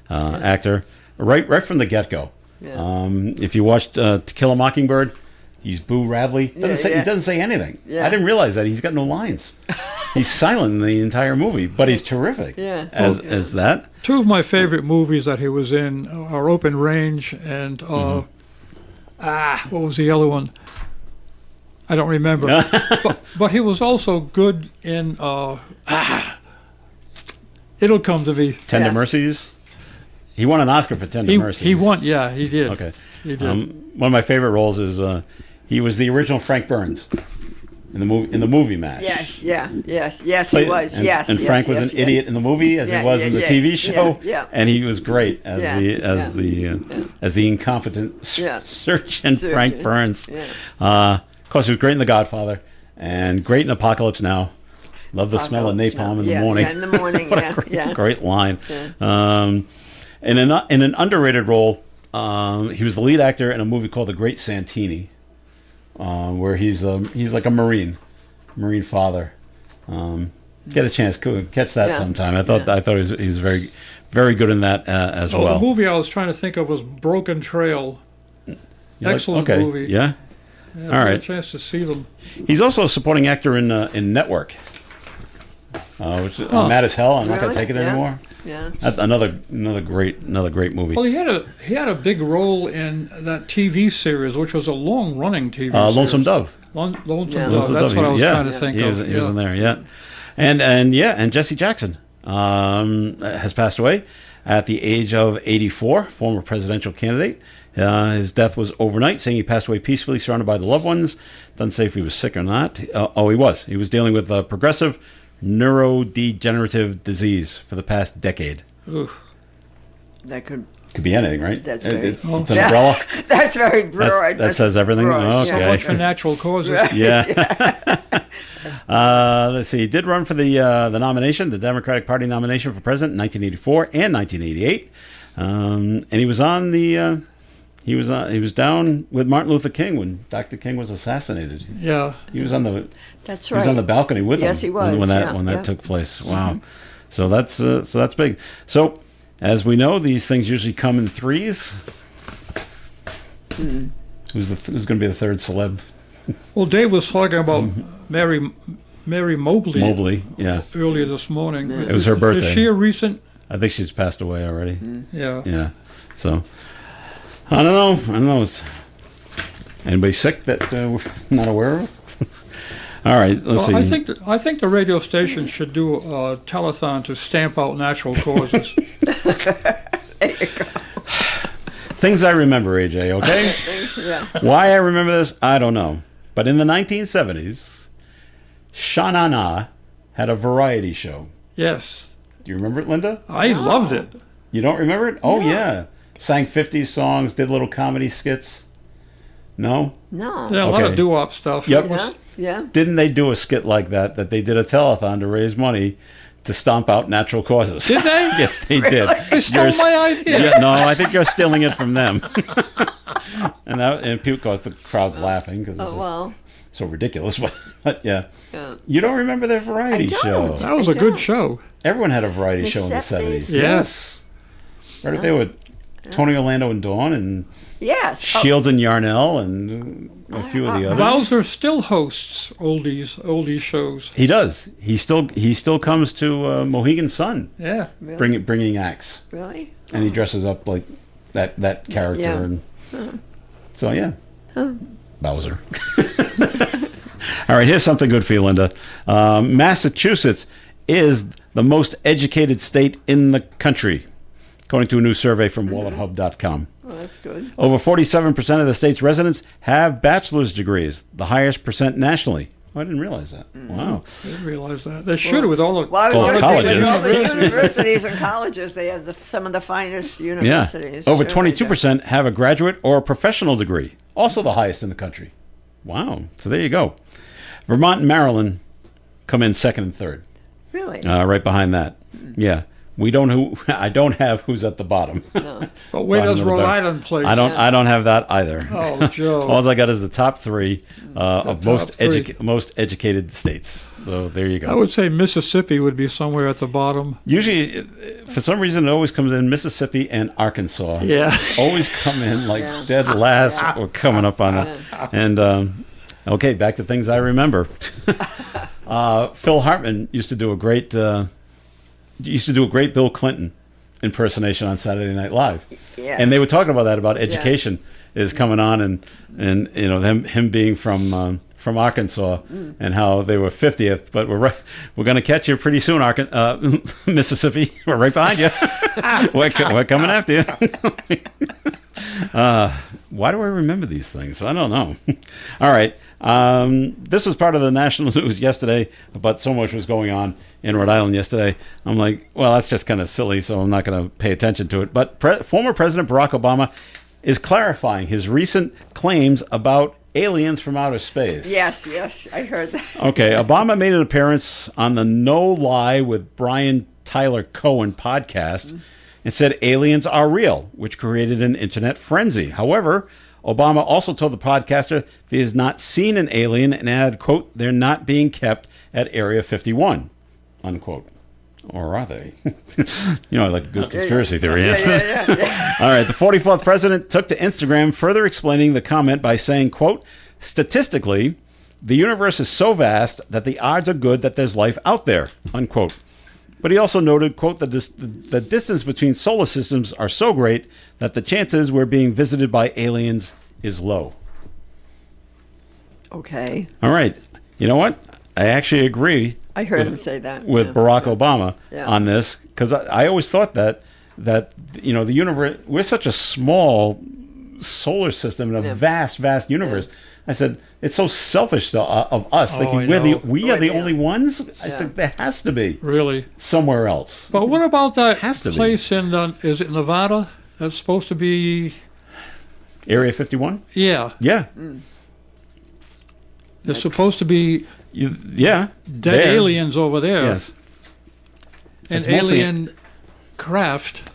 actor. Right from the get-go. Yeah. If you watched To Kill a Mockingbird, he's Boo Radley. He doesn't say anything. Yeah. I didn't realize that. He's got no lines. He's silent in the entire movie, but he's terrific as that. Two of my favorite movies that he was in are Open Range and what was the other one? I don't remember. but he was also good in It'll Come to Me. Tender Mercies. He won an Oscar for Tender Mercies. He won, yeah, he did. Okay. He did. One of my favorite roles is he was the original Frank Burns in the movie MASH. Yes. He was. And Frank was an idiot in the movie as he was in the TV show. And he was great as the incompetent surgeon Frank Burns. Of course, he was great in The Godfather and great in Apocalypse Now. Love the smell of napalm in the morning. Yeah, in the morning. Great line. In an underrated role, he was the lead actor in a movie called The Great Santini, where he's like a Marine father. Get a chance, catch that sometime. I thought he was very, very good in that as well. The movie I was trying to think of was Broken Trail. Excellent movie. Yeah. All right. I had a chance to see them. He's also a supporting actor in Network, which is Mad as Hell. I'm not gonna take it anymore. Yeah. That's another great movie. Well, he had a big role in that TV series, which was a long-running TV series. Lonesome Dove. Lonesome Dove. That's what I was trying to think of. He was in there. Yeah. And Jesse Jackson has passed away at the age of 84. Former presidential candidate. His death was overnight, saying he passed away peacefully, surrounded by the loved ones. Doesn't say if he was sick or not. He was. He was dealing with progressive neurodegenerative disease for the past decade. Oof. That could be anything, right? That's it's an umbrella. That's very broad. That says everything. Broad. Okay. So much for natural causes. Yeah. Let's see. He did run for the nomination, the Democratic Party nomination for president in 1984 and 1988, and he was on the. He was down with Martin Luther King when Dr. King was assassinated. Yeah. He was on the. That's He right. was on the balcony with him. Yes, he was. when that took place. Wow. So that's big. So as we know, these things usually come in threes. Who's going to be the third celeb? Well, Dave was talking about Mary Mobley. Mobley, yeah. Earlier this morning. It was her birthday. Is she a recent? I think she's passed away already. Yeah. Yeah. So I don't know. Is anybody sick that we're not aware of? All right, let's see. I think the radio station should do a telethon to stamp out natural causes. There you go. Things I remember, AJ, okay? Yeah. Why I remember this, I don't know. But in the 1970s, Sha Na Na had a variety show. Yes. Do you remember it, Linda? I loved it. You don't remember it? Oh, No. yeah. sang 50s songs, did little comedy skits. No? No. Yeah, a lot of Okay. doo-wop stuff. Yep. It was- Yeah. Didn't they do a skit like that they did a telethon to raise money to stomp out natural causes? Did they? Yes, they did. They stole You're- my idea. Yeah, no, I think you're stealing it from them. and people, of course, the crowd's laughing because it's Oh, well. so ridiculous. But yeah. Yeah. You don't remember their variety I don't. show? That was I a good don't. show. Everyone had a variety The show in the 70s? 70s. Yes. Right up there with Tony Orlando and Dawn and Yes. Oh, Shields and Yarnell and a few of the others. Bowser still hosts oldies shows. He does. He still comes to Mohegan Sun, Yeah. really? bringing acts, Really? and he dresses up like that character. Yeah. And so yeah, Bowser. All right, here's something good for you, Linda. Massachusetts is the most educated state in the country, according to a new survey from WalletHub.com. Oh, that's good. Over 47% of the state's residents have bachelor's degrees, the highest percent nationally. Oh, I didn't realize that. Wow. I didn't realize that. They should with all the Well, I was Well, going to say, colleges. with all the universities and colleges, they have some of the finest Yeah. universities. Over Sure they do. 22% have a graduate or a professional degree, also the highest in the country. Wow. So there you go. Vermont and Maryland come in second and third, Really? right behind that. Yeah. I don't have who's at the bottom. But where Bottom does of the Rhode barrel. Island place? I don't have that either. Oh, Joe. All I got is the top three of top most three. most educated states. So there you go. I would say Mississippi would be somewhere at the bottom. Usually, for some reason, it always comes in Mississippi and Arkansas. Yeah. Always come in like Yeah. dead last or coming up on that. And okay, back to things I remember. Phil Hartman used to do a great Bill Clinton impersonation on Saturday Night Live. Yeah. And they were talking about that, about education is coming on, and you know him being from Arkansas, and how they were 50th, but we're going to catch you pretty soon, Mississippi. We're right behind you. we're coming after you. Why do I remember these things? I don't know. All right. This was part of the national news yesterday, but so much was going on in Rhode Island yesterday. I'm like, well, that's just kind of silly, so I'm not going to pay attention to it. But former President Barack Obama is clarifying his recent claims about aliens from outer space. Yes, I heard that. Okay, Obama made an appearance on the No Lie with Brian Tyler Cohen podcast and said aliens are real, which created an internet frenzy. However, Obama also told the podcaster that he has not seen an alien and added, quote, they're not being kept at Area 51, unquote. Or are they? You know, like a good conspiracy theory. Yeah. All right, the 44th president took to Instagram, further explaining the comment by saying, quote, statistically, the universe is so vast that the odds are good that there's life out there, unquote. But he also noted, quote, the distance between solar systems are so great that the chances we're being visited by aliens is low. Okay. All right. You know what? I actually agree I heard him say that. with yeah. Barack Obama Yeah. on this, because I always thought that you know, the universe, we're such a small solar system in a Yeah. vast universe. I said it's so selfish of us Oh, thinking I we know. are the Oh, yeah. only ones. I Yeah. said there has to be Really. somewhere else. But what about that Has to be. place in, is it Nevada? That's supposed to be, Area 51. yeah. Yeah, There's supposed to be yeah. dead There. aliens over there. Yes, An It's mostly- alien craft.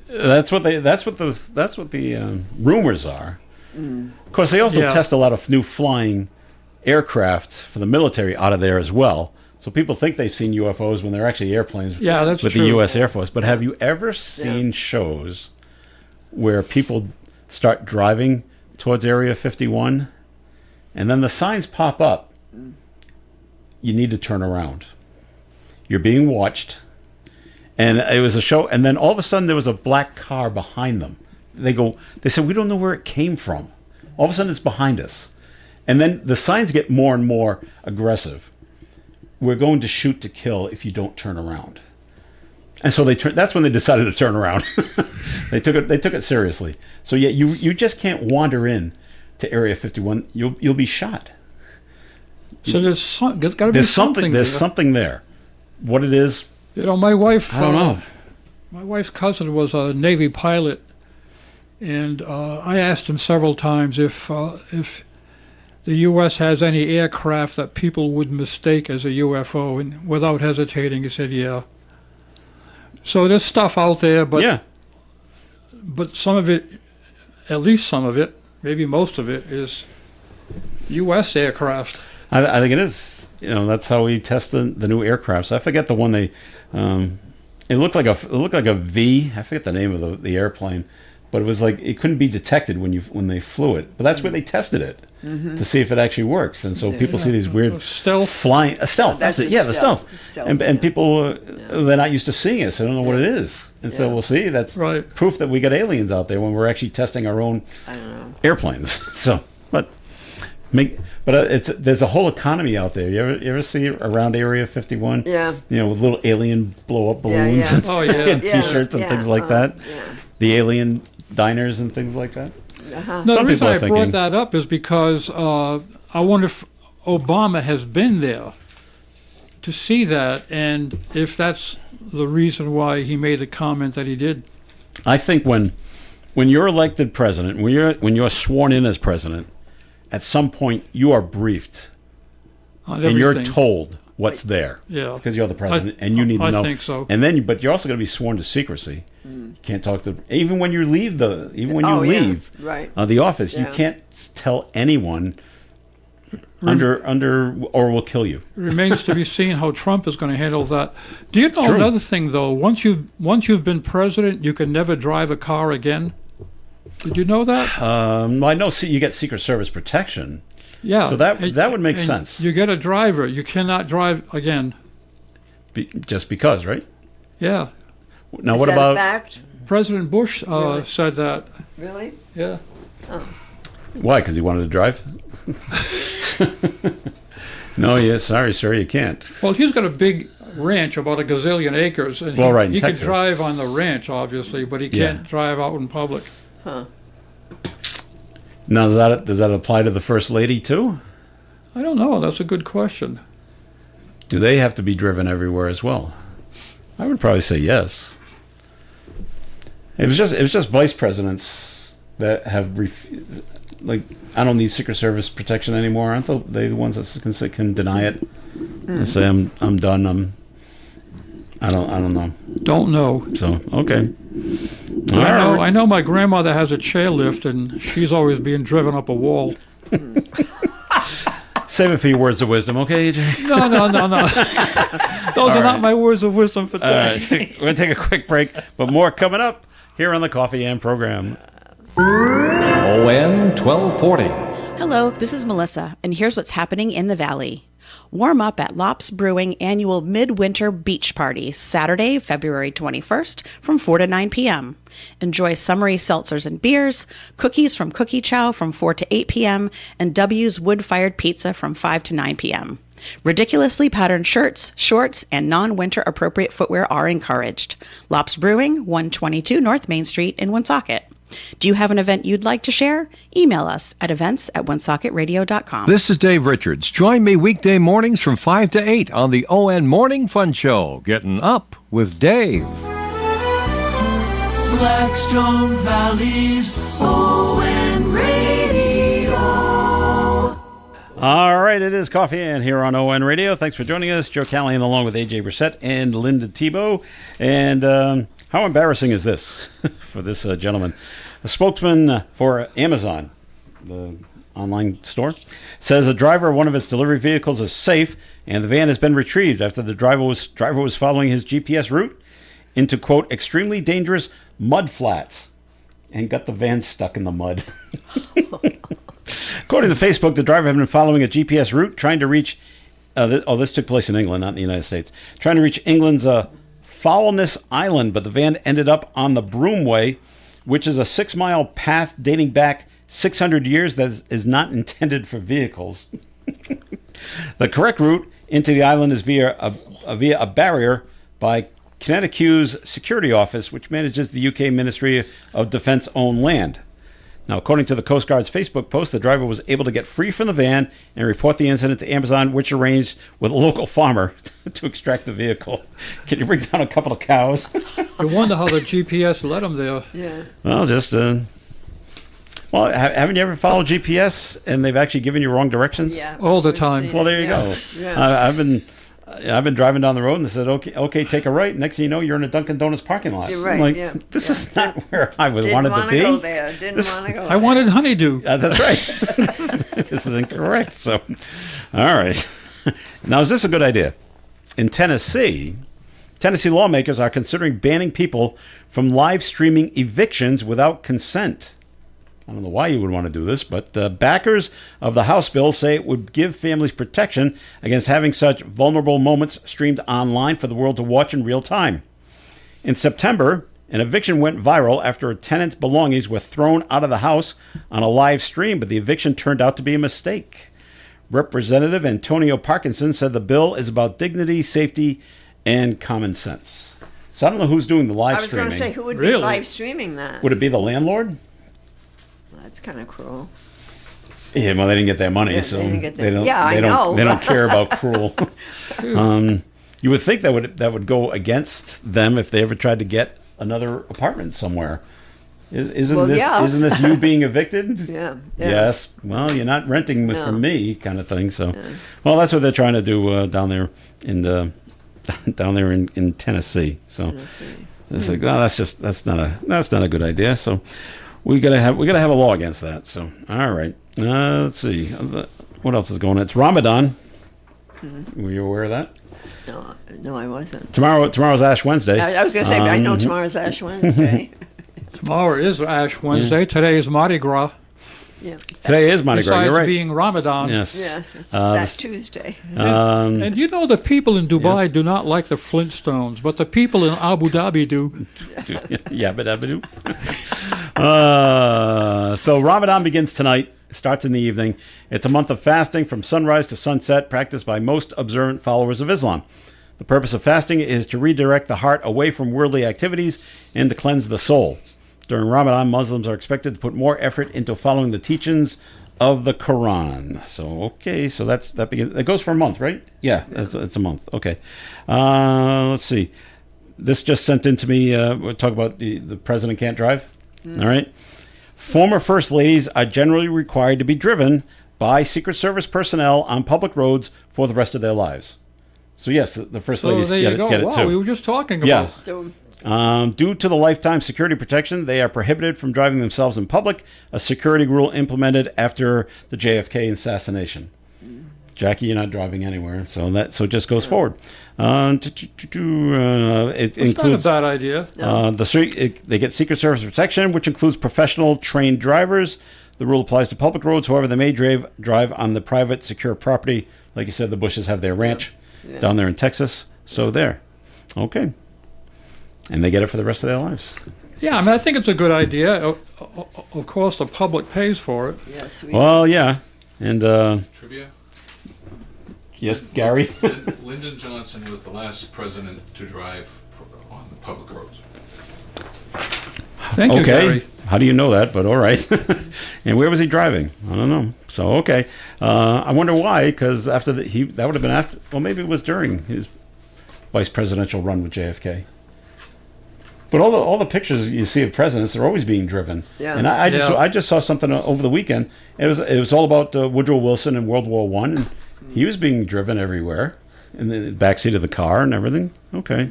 that's what the rumors are. Of course, they also Yeah. test a lot of new flying aircraft for the military out of there as well. So people think they've seen UFOs when they're actually airplanes Yeah, that's with true. the U.S. Air Force. But have you ever seen shows where people start driving towards Area 51 and then the signs pop up? You need to turn around. You're being watched. And it was a show, and then all of a sudden there was a black car behind them. They said, we don't know where it came from. All of a sudden it's behind us. And then the signs get more and more aggressive. We're going to shoot to kill if you don't turn around. And so that's when they decided to turn around. They took it seriously. So yeah, you just can't wander in to Area 51. You'll be shot. So there's got to be There's something. there's there. something there. What it is, You know, my wife. I don't know. My wife's cousin was a Navy pilot, And I asked him several times if the U.S. has any aircraft that people would mistake as a UFO, and without hesitating, he said, yeah. So there's stuff out there, but some of it, at least some of it, maybe most of it, is U.S. aircraft. I think it is. That's how we test the new aircrafts. I forget the one they. It looked like a V. I forget the name of the airplane, but it was like it couldn't be detected when they flew it. But that's where they tested it to see if it actually works. And so people see these weird stealth flying. Stealth. That's it. Yeah, the stealth. And people they're not used to seeing it, so they don't know what it is. And so we'll see. That's proof that we got aliens out there when we're actually testing our own airplanes. So, there's a whole economy out there. You ever see around Area 51? Yeah. With little alien blow up balloons. Yeah. Oh yeah. T-shirts and things like that. Yeah. The alien diners and things like that. Uh-huh. No, Some the reason people are I brought thinking- that up is because I wonder if Obama has been there to see that, and if that's the reason why he made the comment that he did. I think when you're elected president, when you're sworn in as president, at some point you are briefed On and you're everything. told what's there. Yeah. Because you're the president and you need to know. I think so. And then, but you're also going to be sworn to secrecy. You can't talk to even when you leave Right. the office. You Yeah. can't tell anyone under or we'll kill you. It remains to be seen how Trump is going to handle that. Do you know True. another thing though? Once you've been president, you can never drive a car again. Did you know that? Well, I know. You get Secret Service protection. Yeah. So that would make and sense. You get a driver. You cannot drive again. Just because, right? Yeah. Now, Is what that about? a fact? President Bush Really? said that. Really? Yeah. Why? Because he wanted to drive? No, sorry, sir, you can't. Well, he's got a big ranch, about a gazillion acres, and Well, right, in he can Texas. drive on the ranch, obviously, but he Yeah. can't drive out in public. Huh. Now, does that apply to the first lady too? I don't know. That's a good question. Do they have to be driven everywhere as well? I would probably say yes. It was just vice presidents that have like, I don't need Secret Service protection anymore. Aren't they the ones that can deny it and say I'm done? I don't know. Don't know. So okay. I know my grandmother has a chairlift, and she's always being driven up a wall. Save it for your words of wisdom, okay, AJ? No. Those are not my words of wisdom for All today. right, we're going to take a quick break, but more coming up here on the Coffee and program. ON 1240. Hello, this is Melissa, and here's what's happening in the Valley. Warm up at Lops Brewing annual Midwinter Beach Party, Saturday, February 21st from 4 to 9 p.m. Enjoy summery seltzers and beers, cookies from Cookie Chow from 4 to 8 p.m., and W's wood-fired pizza from 5 to 9 p.m. Ridiculously patterned shirts, shorts, and non-winter appropriate footwear are encouraged. Lops Brewing, 122 North Main Street in Woonsocket. Do you have an event you'd like to share? Email us at events@woonsocketradio.com. This is Dave Richards. Join me weekday mornings from 5 to 8 on the ON Morning Fun Show. Getting up with Dave. Blackstone Valley's ON Radio. All right, it is Coffee and here on ON Radio. Thanks for joining us. Joe Callahan along with AJ Brissett and Linda Tebow. And how embarrassing is this for this gentleman? A spokesman for Amazon, the online store, says a driver of one of its delivery vehicles is safe and the van has been retrieved after the driver was following his GPS route into, quote, extremely dangerous mud flats and got the van stuck in the mud. According to Facebook, the driver had been following a GPS route trying to reach, this took place in England, not in the United States, trying to reach England's Foulness Island, but the van ended up on the Broomway, which is a 6-mile path dating back 600 years that is not intended for vehicles. The correct route into the island is via a barrier by Connecticut's security office, which manages the UK Ministry of Defence-owned land. Now, according to the Coast Guard's Facebook post, the driver was able to get free from the van and report the incident to Amazon, which arranged with a local farmer to extract the vehicle. Can you bring down a couple of cows? I wonder how the GPS led him there. Yeah. Well, just Well, haven't you ever followed GPS and they've actually given you wrong directions? Yeah. All the we've time. seen Well, it, there you yeah. go. Yeah. I've been driving down the road and they said, okay, take a right. Next thing you know, you're in a Dunkin' Donuts parking lot. You're right, I'm like, yeah, this yeah. is not where I Didn't wanted want to to be. go there. Didn't want to go I wanted honeydew. That's right. This is incorrect. So, all right. Now, is this a good idea? In Tennessee lawmakers are considering banning people from live streaming evictions without consent. I don't know why you would want to do this, but backers of the House bill say it would give families protection against having such vulnerable moments streamed online for the world to watch in real time. In September, an eviction went viral after a tenant's belongings were thrown out of the house on a live stream, but the eviction turned out to be a mistake. Representative Antonio Parkinson said the bill is about dignity, safety, and common sense. So I don't know who's doing the live I was streaming. going to say, who would Really? be live streaming that? Would it be the landlord? That's kind of cruel. Yeah, well, they didn't get their money, Yeah, so they didn't get they their- don't. Yeah, I they don't. know. They don't care about cruel. You would think that would go against them if they ever tried to get another apartment somewhere. Isn't Well, this yeah. isn't this you being evicted? Yeah. Yes. Well, you're not renting No. from me, kind of thing. So, well, that's what they're trying to do down there in Tennessee. So, it's like, oh, that's not a good idea. So, we gotta have a law against that. So, all right. Let's see. What else is going on? It's Ramadan. Were you aware of that? No, I wasn't. Tomorrow's Ash Wednesday. I was going to say, I know tomorrow's Ash Wednesday. Tomorrow is Ash Wednesday. Today is Mardi Gras. Yeah. Today is Mardi Gras. Besides You're right. being Ramadan. Yes. Yeah, it's that this- Tuesday. And you know the people in Dubai Yes. do not like the Flintstones, but the people in Abu Dhabi do. Yabba dabba doo. So Ramadan begins tonight. It starts in the evening. It's a month of fasting from sunrise to sunset, practiced by most observant followers of Islam. The purpose of fasting is to redirect the heart away from worldly activities and to cleanse the soul. During Ramadan, Muslims are expected to put more effort into following the teachings of the Quran. So that begins. It goes for a month, right? Yeah, it's a month. Okay. Let's see. This just sent in to me. We'll talk about the president can't drive. All right. Former first ladies are generally required to be driven by Secret Service personnel on public roads for the rest of their lives. So yes, the first So ladies there you go. get it Wow, too. we were just talking about. Yeah. So, Due to the lifetime security protection, they are prohibited from driving themselves in public, a security rule implemented after the JFK assassination. Jackie, you're not driving anywhere, so it just goes forward. It It's includes not a bad idea. they get Secret Service protection, which includes professional trained drivers. The rule applies to public roads. However, they may drive on the private, secure property. Like you said, the Bushes have their ranch down there in Texas. So there. Okay. And they get it for the rest of their lives. Yeah, I mean, I think it's a good idea. Of course, the public pays for it. yes, Well, yeah. And, Trivia? yes, Gary? Lyndon Johnson was the last president to drive on the public roads. Thank you, Okay. Gary. How do you know that? But all right. And where was he driving? I don't know. So, okay. I wonder why, because after that would have been after, well, maybe it was during his vice presidential run with JFK. But all the pictures you see of presidents, they're always being driven. Yeah. And I just saw something over the weekend. It was all about Woodrow Wilson in World War I, and he was being driven everywhere in the backseat of the car and everything. Okay.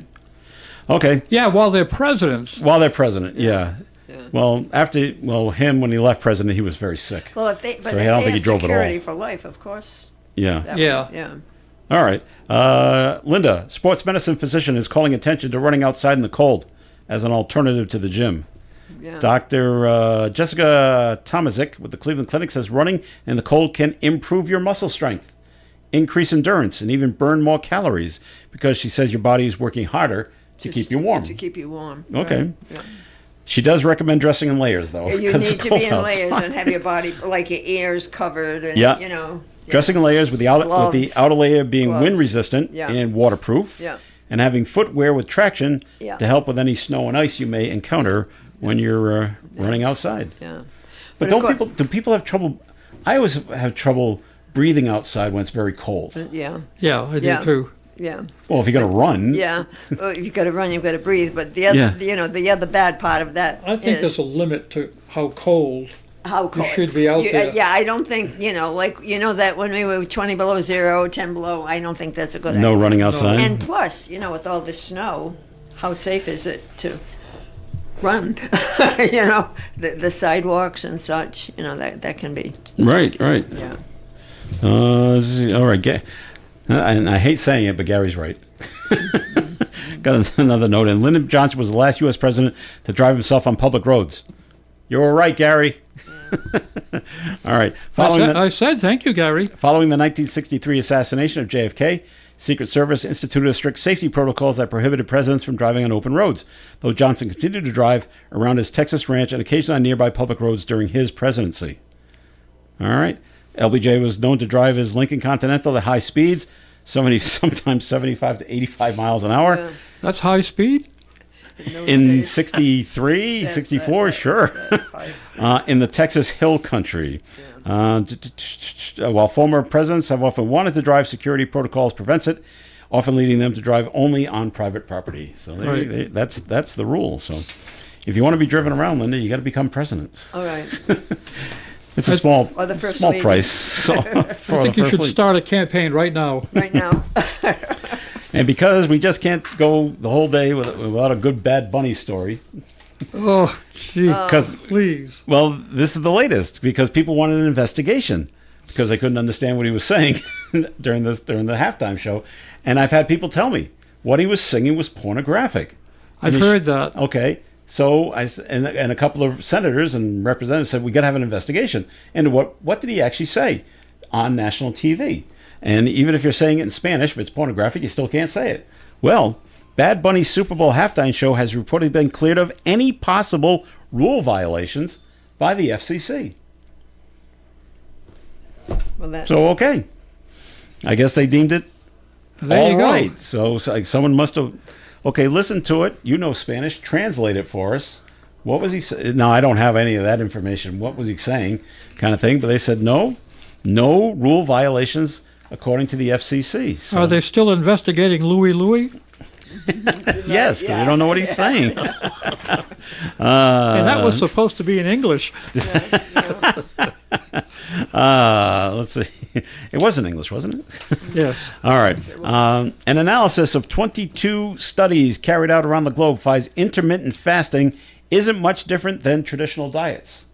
Yeah, while they're presidents. While they're president, yeah. Well, him when he left president, he was very sick. Well, if they I don't think he drove at all. security for life, of course. Yeah. Yeah. All right. Linda, sports medicine physician, is calling attention to running outside in the cold as an alternative to the gym. Yeah. Dr. Jessica Tomazik with the Cleveland Clinic says running in the cold can improve your muscle strength, increase endurance, and even burn more calories because she says your body is working harder to keep you warm. To keep you warm. Okay. Right. Yeah. She does recommend dressing in layers, though. You 'cause it's need to cold be in layers outside. and have your body, like your ears covered, and Yeah. Yeah. Dressing in layers with the Gloves. outer layer being Gloves. wind resistant Yeah. and waterproof. Yeah. And having footwear with traction Yeah. to help with any snow and ice you may encounter when you're running outside. Yeah. But of course- do people have trouble? I always have trouble breathing outside when it's very cold. Yeah. Yeah, I do Yeah. too. Yeah. Well, if you're going to run. Yeah. Well, if you've got to run, you've got to breathe. But the other, Yeah. the other bad part of that I think is there's a limit to how cold how cold. should be out there. Yeah, I don't think, that when we were 20 below zero, 10 below, I don't think that's a good idea. No running outside. And plus, with all the snow, how safe is it to run? The sidewalks and such, that can be. Right. Yeah. All right. And I hate saying it, but Gary's right. Got another note. And Lyndon Johnson was the last U.S. president to drive himself on public roads. You were right, Gary. All right. I said thank you, Gary. Following the 1963 assassination of JFK, Secret Service instituted strict safety protocols that prohibited presidents from driving on open roads, though Johnson continued to drive around his Texas ranch and occasionally on nearby public roads during his presidency. All right. LBJ was known to drive his Lincoln Continental at high speeds, sometimes 75 to 85 miles an hour. Yeah. That's high speed? In 63, 64, sure. In the Texas Hill Country. While former presidents have often wanted to drive, security protocols prevents it, often leading them to drive only on private property. So that's the rule. So if you want to be driven around, Linda, you got to become president. All right. It's a small lady. price. So, I think you should start a campaign right now. Right now. And because we just can't go the whole day without a good Bad Bunny story. Oh, gee. Please. Well, this is the latest because people wanted an investigation because they couldn't understand what he was saying during the halftime show. And I've had people tell me what he was singing was pornographic. I've heard that. Okay. So and a couple of senators and representatives said we got to have an investigation. And what did he actually say on national TV? And even if you're saying it in Spanish, if it's pornographic, you still can't say it. Well, Bad Bunny's Super Bowl halftime show has reportedly been cleared of any possible rule violations by the FCC. So, okay. I guess they deemed it there you go. Right. So someone must have... Okay, listen to it. You know Spanish. Translate it for us. What was he saying? Now, I don't have any of that information. What was he saying? Kind of thing. But they said no rule violations according to the FCC. So. Are they still investigating Louis? Yes, because we don't know what he's saying. And that was supposed to be in English. Let's see. It was in English, wasn't it? Yes. All right. An analysis of 22 studies carried out around the globe finds intermittent fasting isn't much different than traditional diets.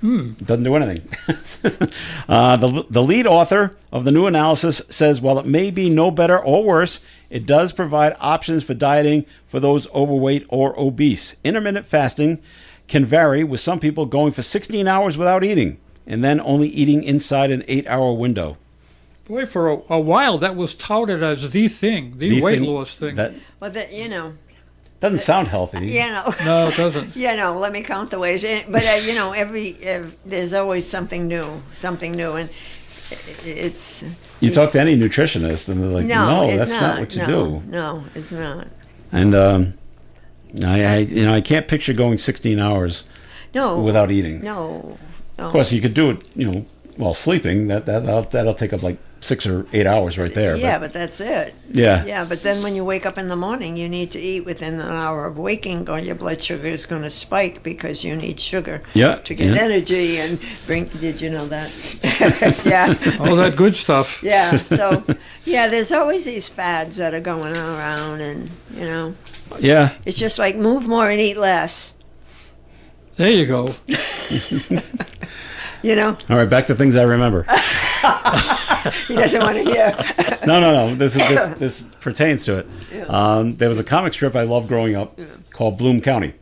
Doesn't do anything. The lead author of the new analysis says while it may be no better or worse, it does provide options for dieting for those overweight or obese. Intermittent fasting can vary, with some people going for 16 hours without eating and then only eating inside an 8-hour window. Boy, for a while that was touted as the thing, the weight loss thing. Doesn't sound healthy. No, it doesn't. Let me count the ways. But there's always something new, and it's. You talk to any nutritionist, and they're like, "No, that's not what you do." No, it's not. And I can't picture going 16 hours. Without eating. No. Of course, you could do it, while sleeping. That'll take up like 6 or 8 hours right there. Yeah, but that's it. Yeah. Yeah, but then when you wake up in the morning, you need to eat within an hour of waking, or your blood sugar is going to spike because you need sugar to get energy and bring. Did you know that? Yeah. All that good stuff. Yeah. So, there's always these fads that are going around, and Yeah. it's just like move more and eat less. There you go. All right, back to things I remember. He doesn't want to hear. No. This pertains to it. Yeah. There was a comic strip I loved growing up called Bloom County.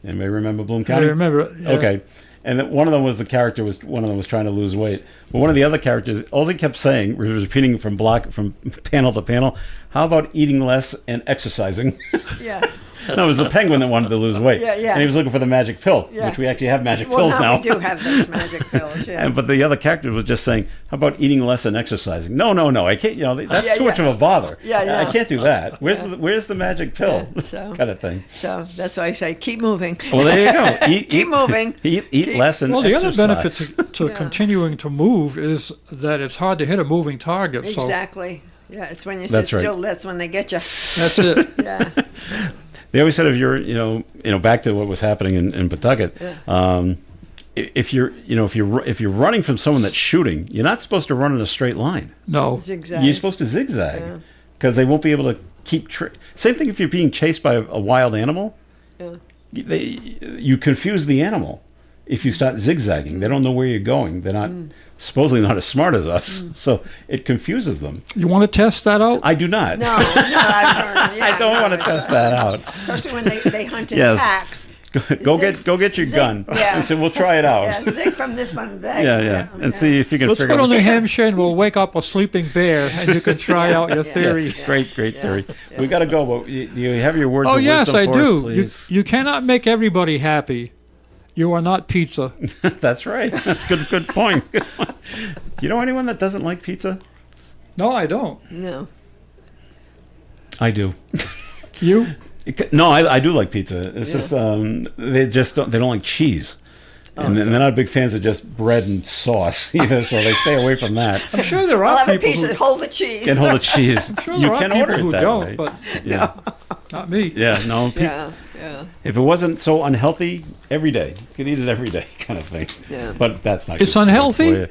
Anybody remember Bloom County? I remember it. Yeah. Okay. And one of them was one of them was trying to lose weight. But one of the other characters, all he kept saying, was repeating from panel to panel, how about eating less and exercising? Yeah. No, it was the penguin that wanted to lose weight. Yeah. And he was looking for the magic pill, which we actually have magic pills now. We do have those magic pills, yeah. But the other character was just saying, how about eating less and exercising? No, I can't, that's too much of a bother. Yeah. I can't do that. Where's the magic pill? Kind of thing. So that's why I say keep moving. Well, there you go. Keep moving. Eat less and the exercise. other benefit to continuing to move is that it's hard to hit a moving target. Exactly. Yeah, it's when you sit still, that's when they get you. That's it. Yeah. They always said if you're, back to what was happening in Pawtucket, if you're running from someone that's shooting, you're not supposed to run in a straight line. No. Zigzag. You're supposed to zigzag because they won't be able to keep. Same thing if you're being chased by a wild animal. Yeah. You confuse the animal if you start zigzagging. They don't know where you're going. They're not supposedly not as smart as us, so it confuses them. You want to test that out? I do not. No, I don't want to test that out. Especially when they hunt in Yes. packs. Go get your gun. Yeah. And so we'll try it out. Yeah, zig from this one back. Yeah. And see if you can Let's figure go to out. New Hampshire and we'll wake up a sleeping bear and you can try out your theory. Great theory. We got to go, but do you have your words Oh, of yes, wisdom I for us, do. please? You cannot make everybody happy. You are not pizza. That's right. That's good point. Good point. Do you know anyone that doesn't like pizza? No, I don't. No. I do. You? No, I do like pizza. It's just they don't like cheese. And they're not big fans of just bread and sauce either, so they stay away from that. I'm sure there I'll are have a people piece who and hold the cheese. Can hold the cheese. I'm sure You there are can people order it who that don't, way. but Yeah. not me. Yeah, no. Yeah. If it wasn't so unhealthy, every day. You could eat it every day kind of thing. Yeah. But that's not It's good unhealthy? for you.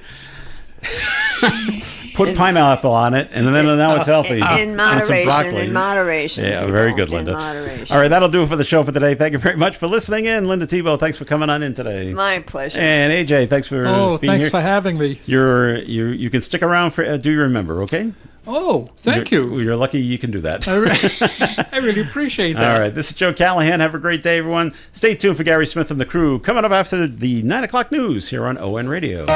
Put pineapple on it, and then now it's healthy. In And some moderation. broccoli. In moderation. Yeah, people, very good, Linda. In moderation. All right, that'll do it for the show for today. Thank you very much for listening in. Linda Tebow, thanks for coming on in today. My pleasure. And AJ, thanks for being thanks here. for having me. You can stick around for Do You Remember, okay? Oh, thank you. You're lucky you can do that. I really appreciate that. All right, this is Joe Callahan. Have a great day, everyone. Stay tuned for Gary Smith and the crew. Coming up after the 9 o'clock news here on ON Radio.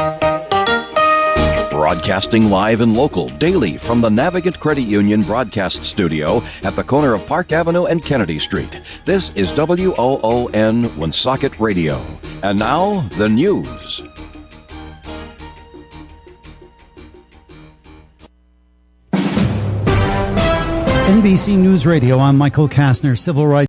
Broadcasting live and local daily from the Navigant Credit Union broadcast studio at the corner of Park Avenue and Kennedy Street. This is WOON Woonsocket Radio. And now, the news. NBC News Radio, I'm Michael Kastner. Civil rights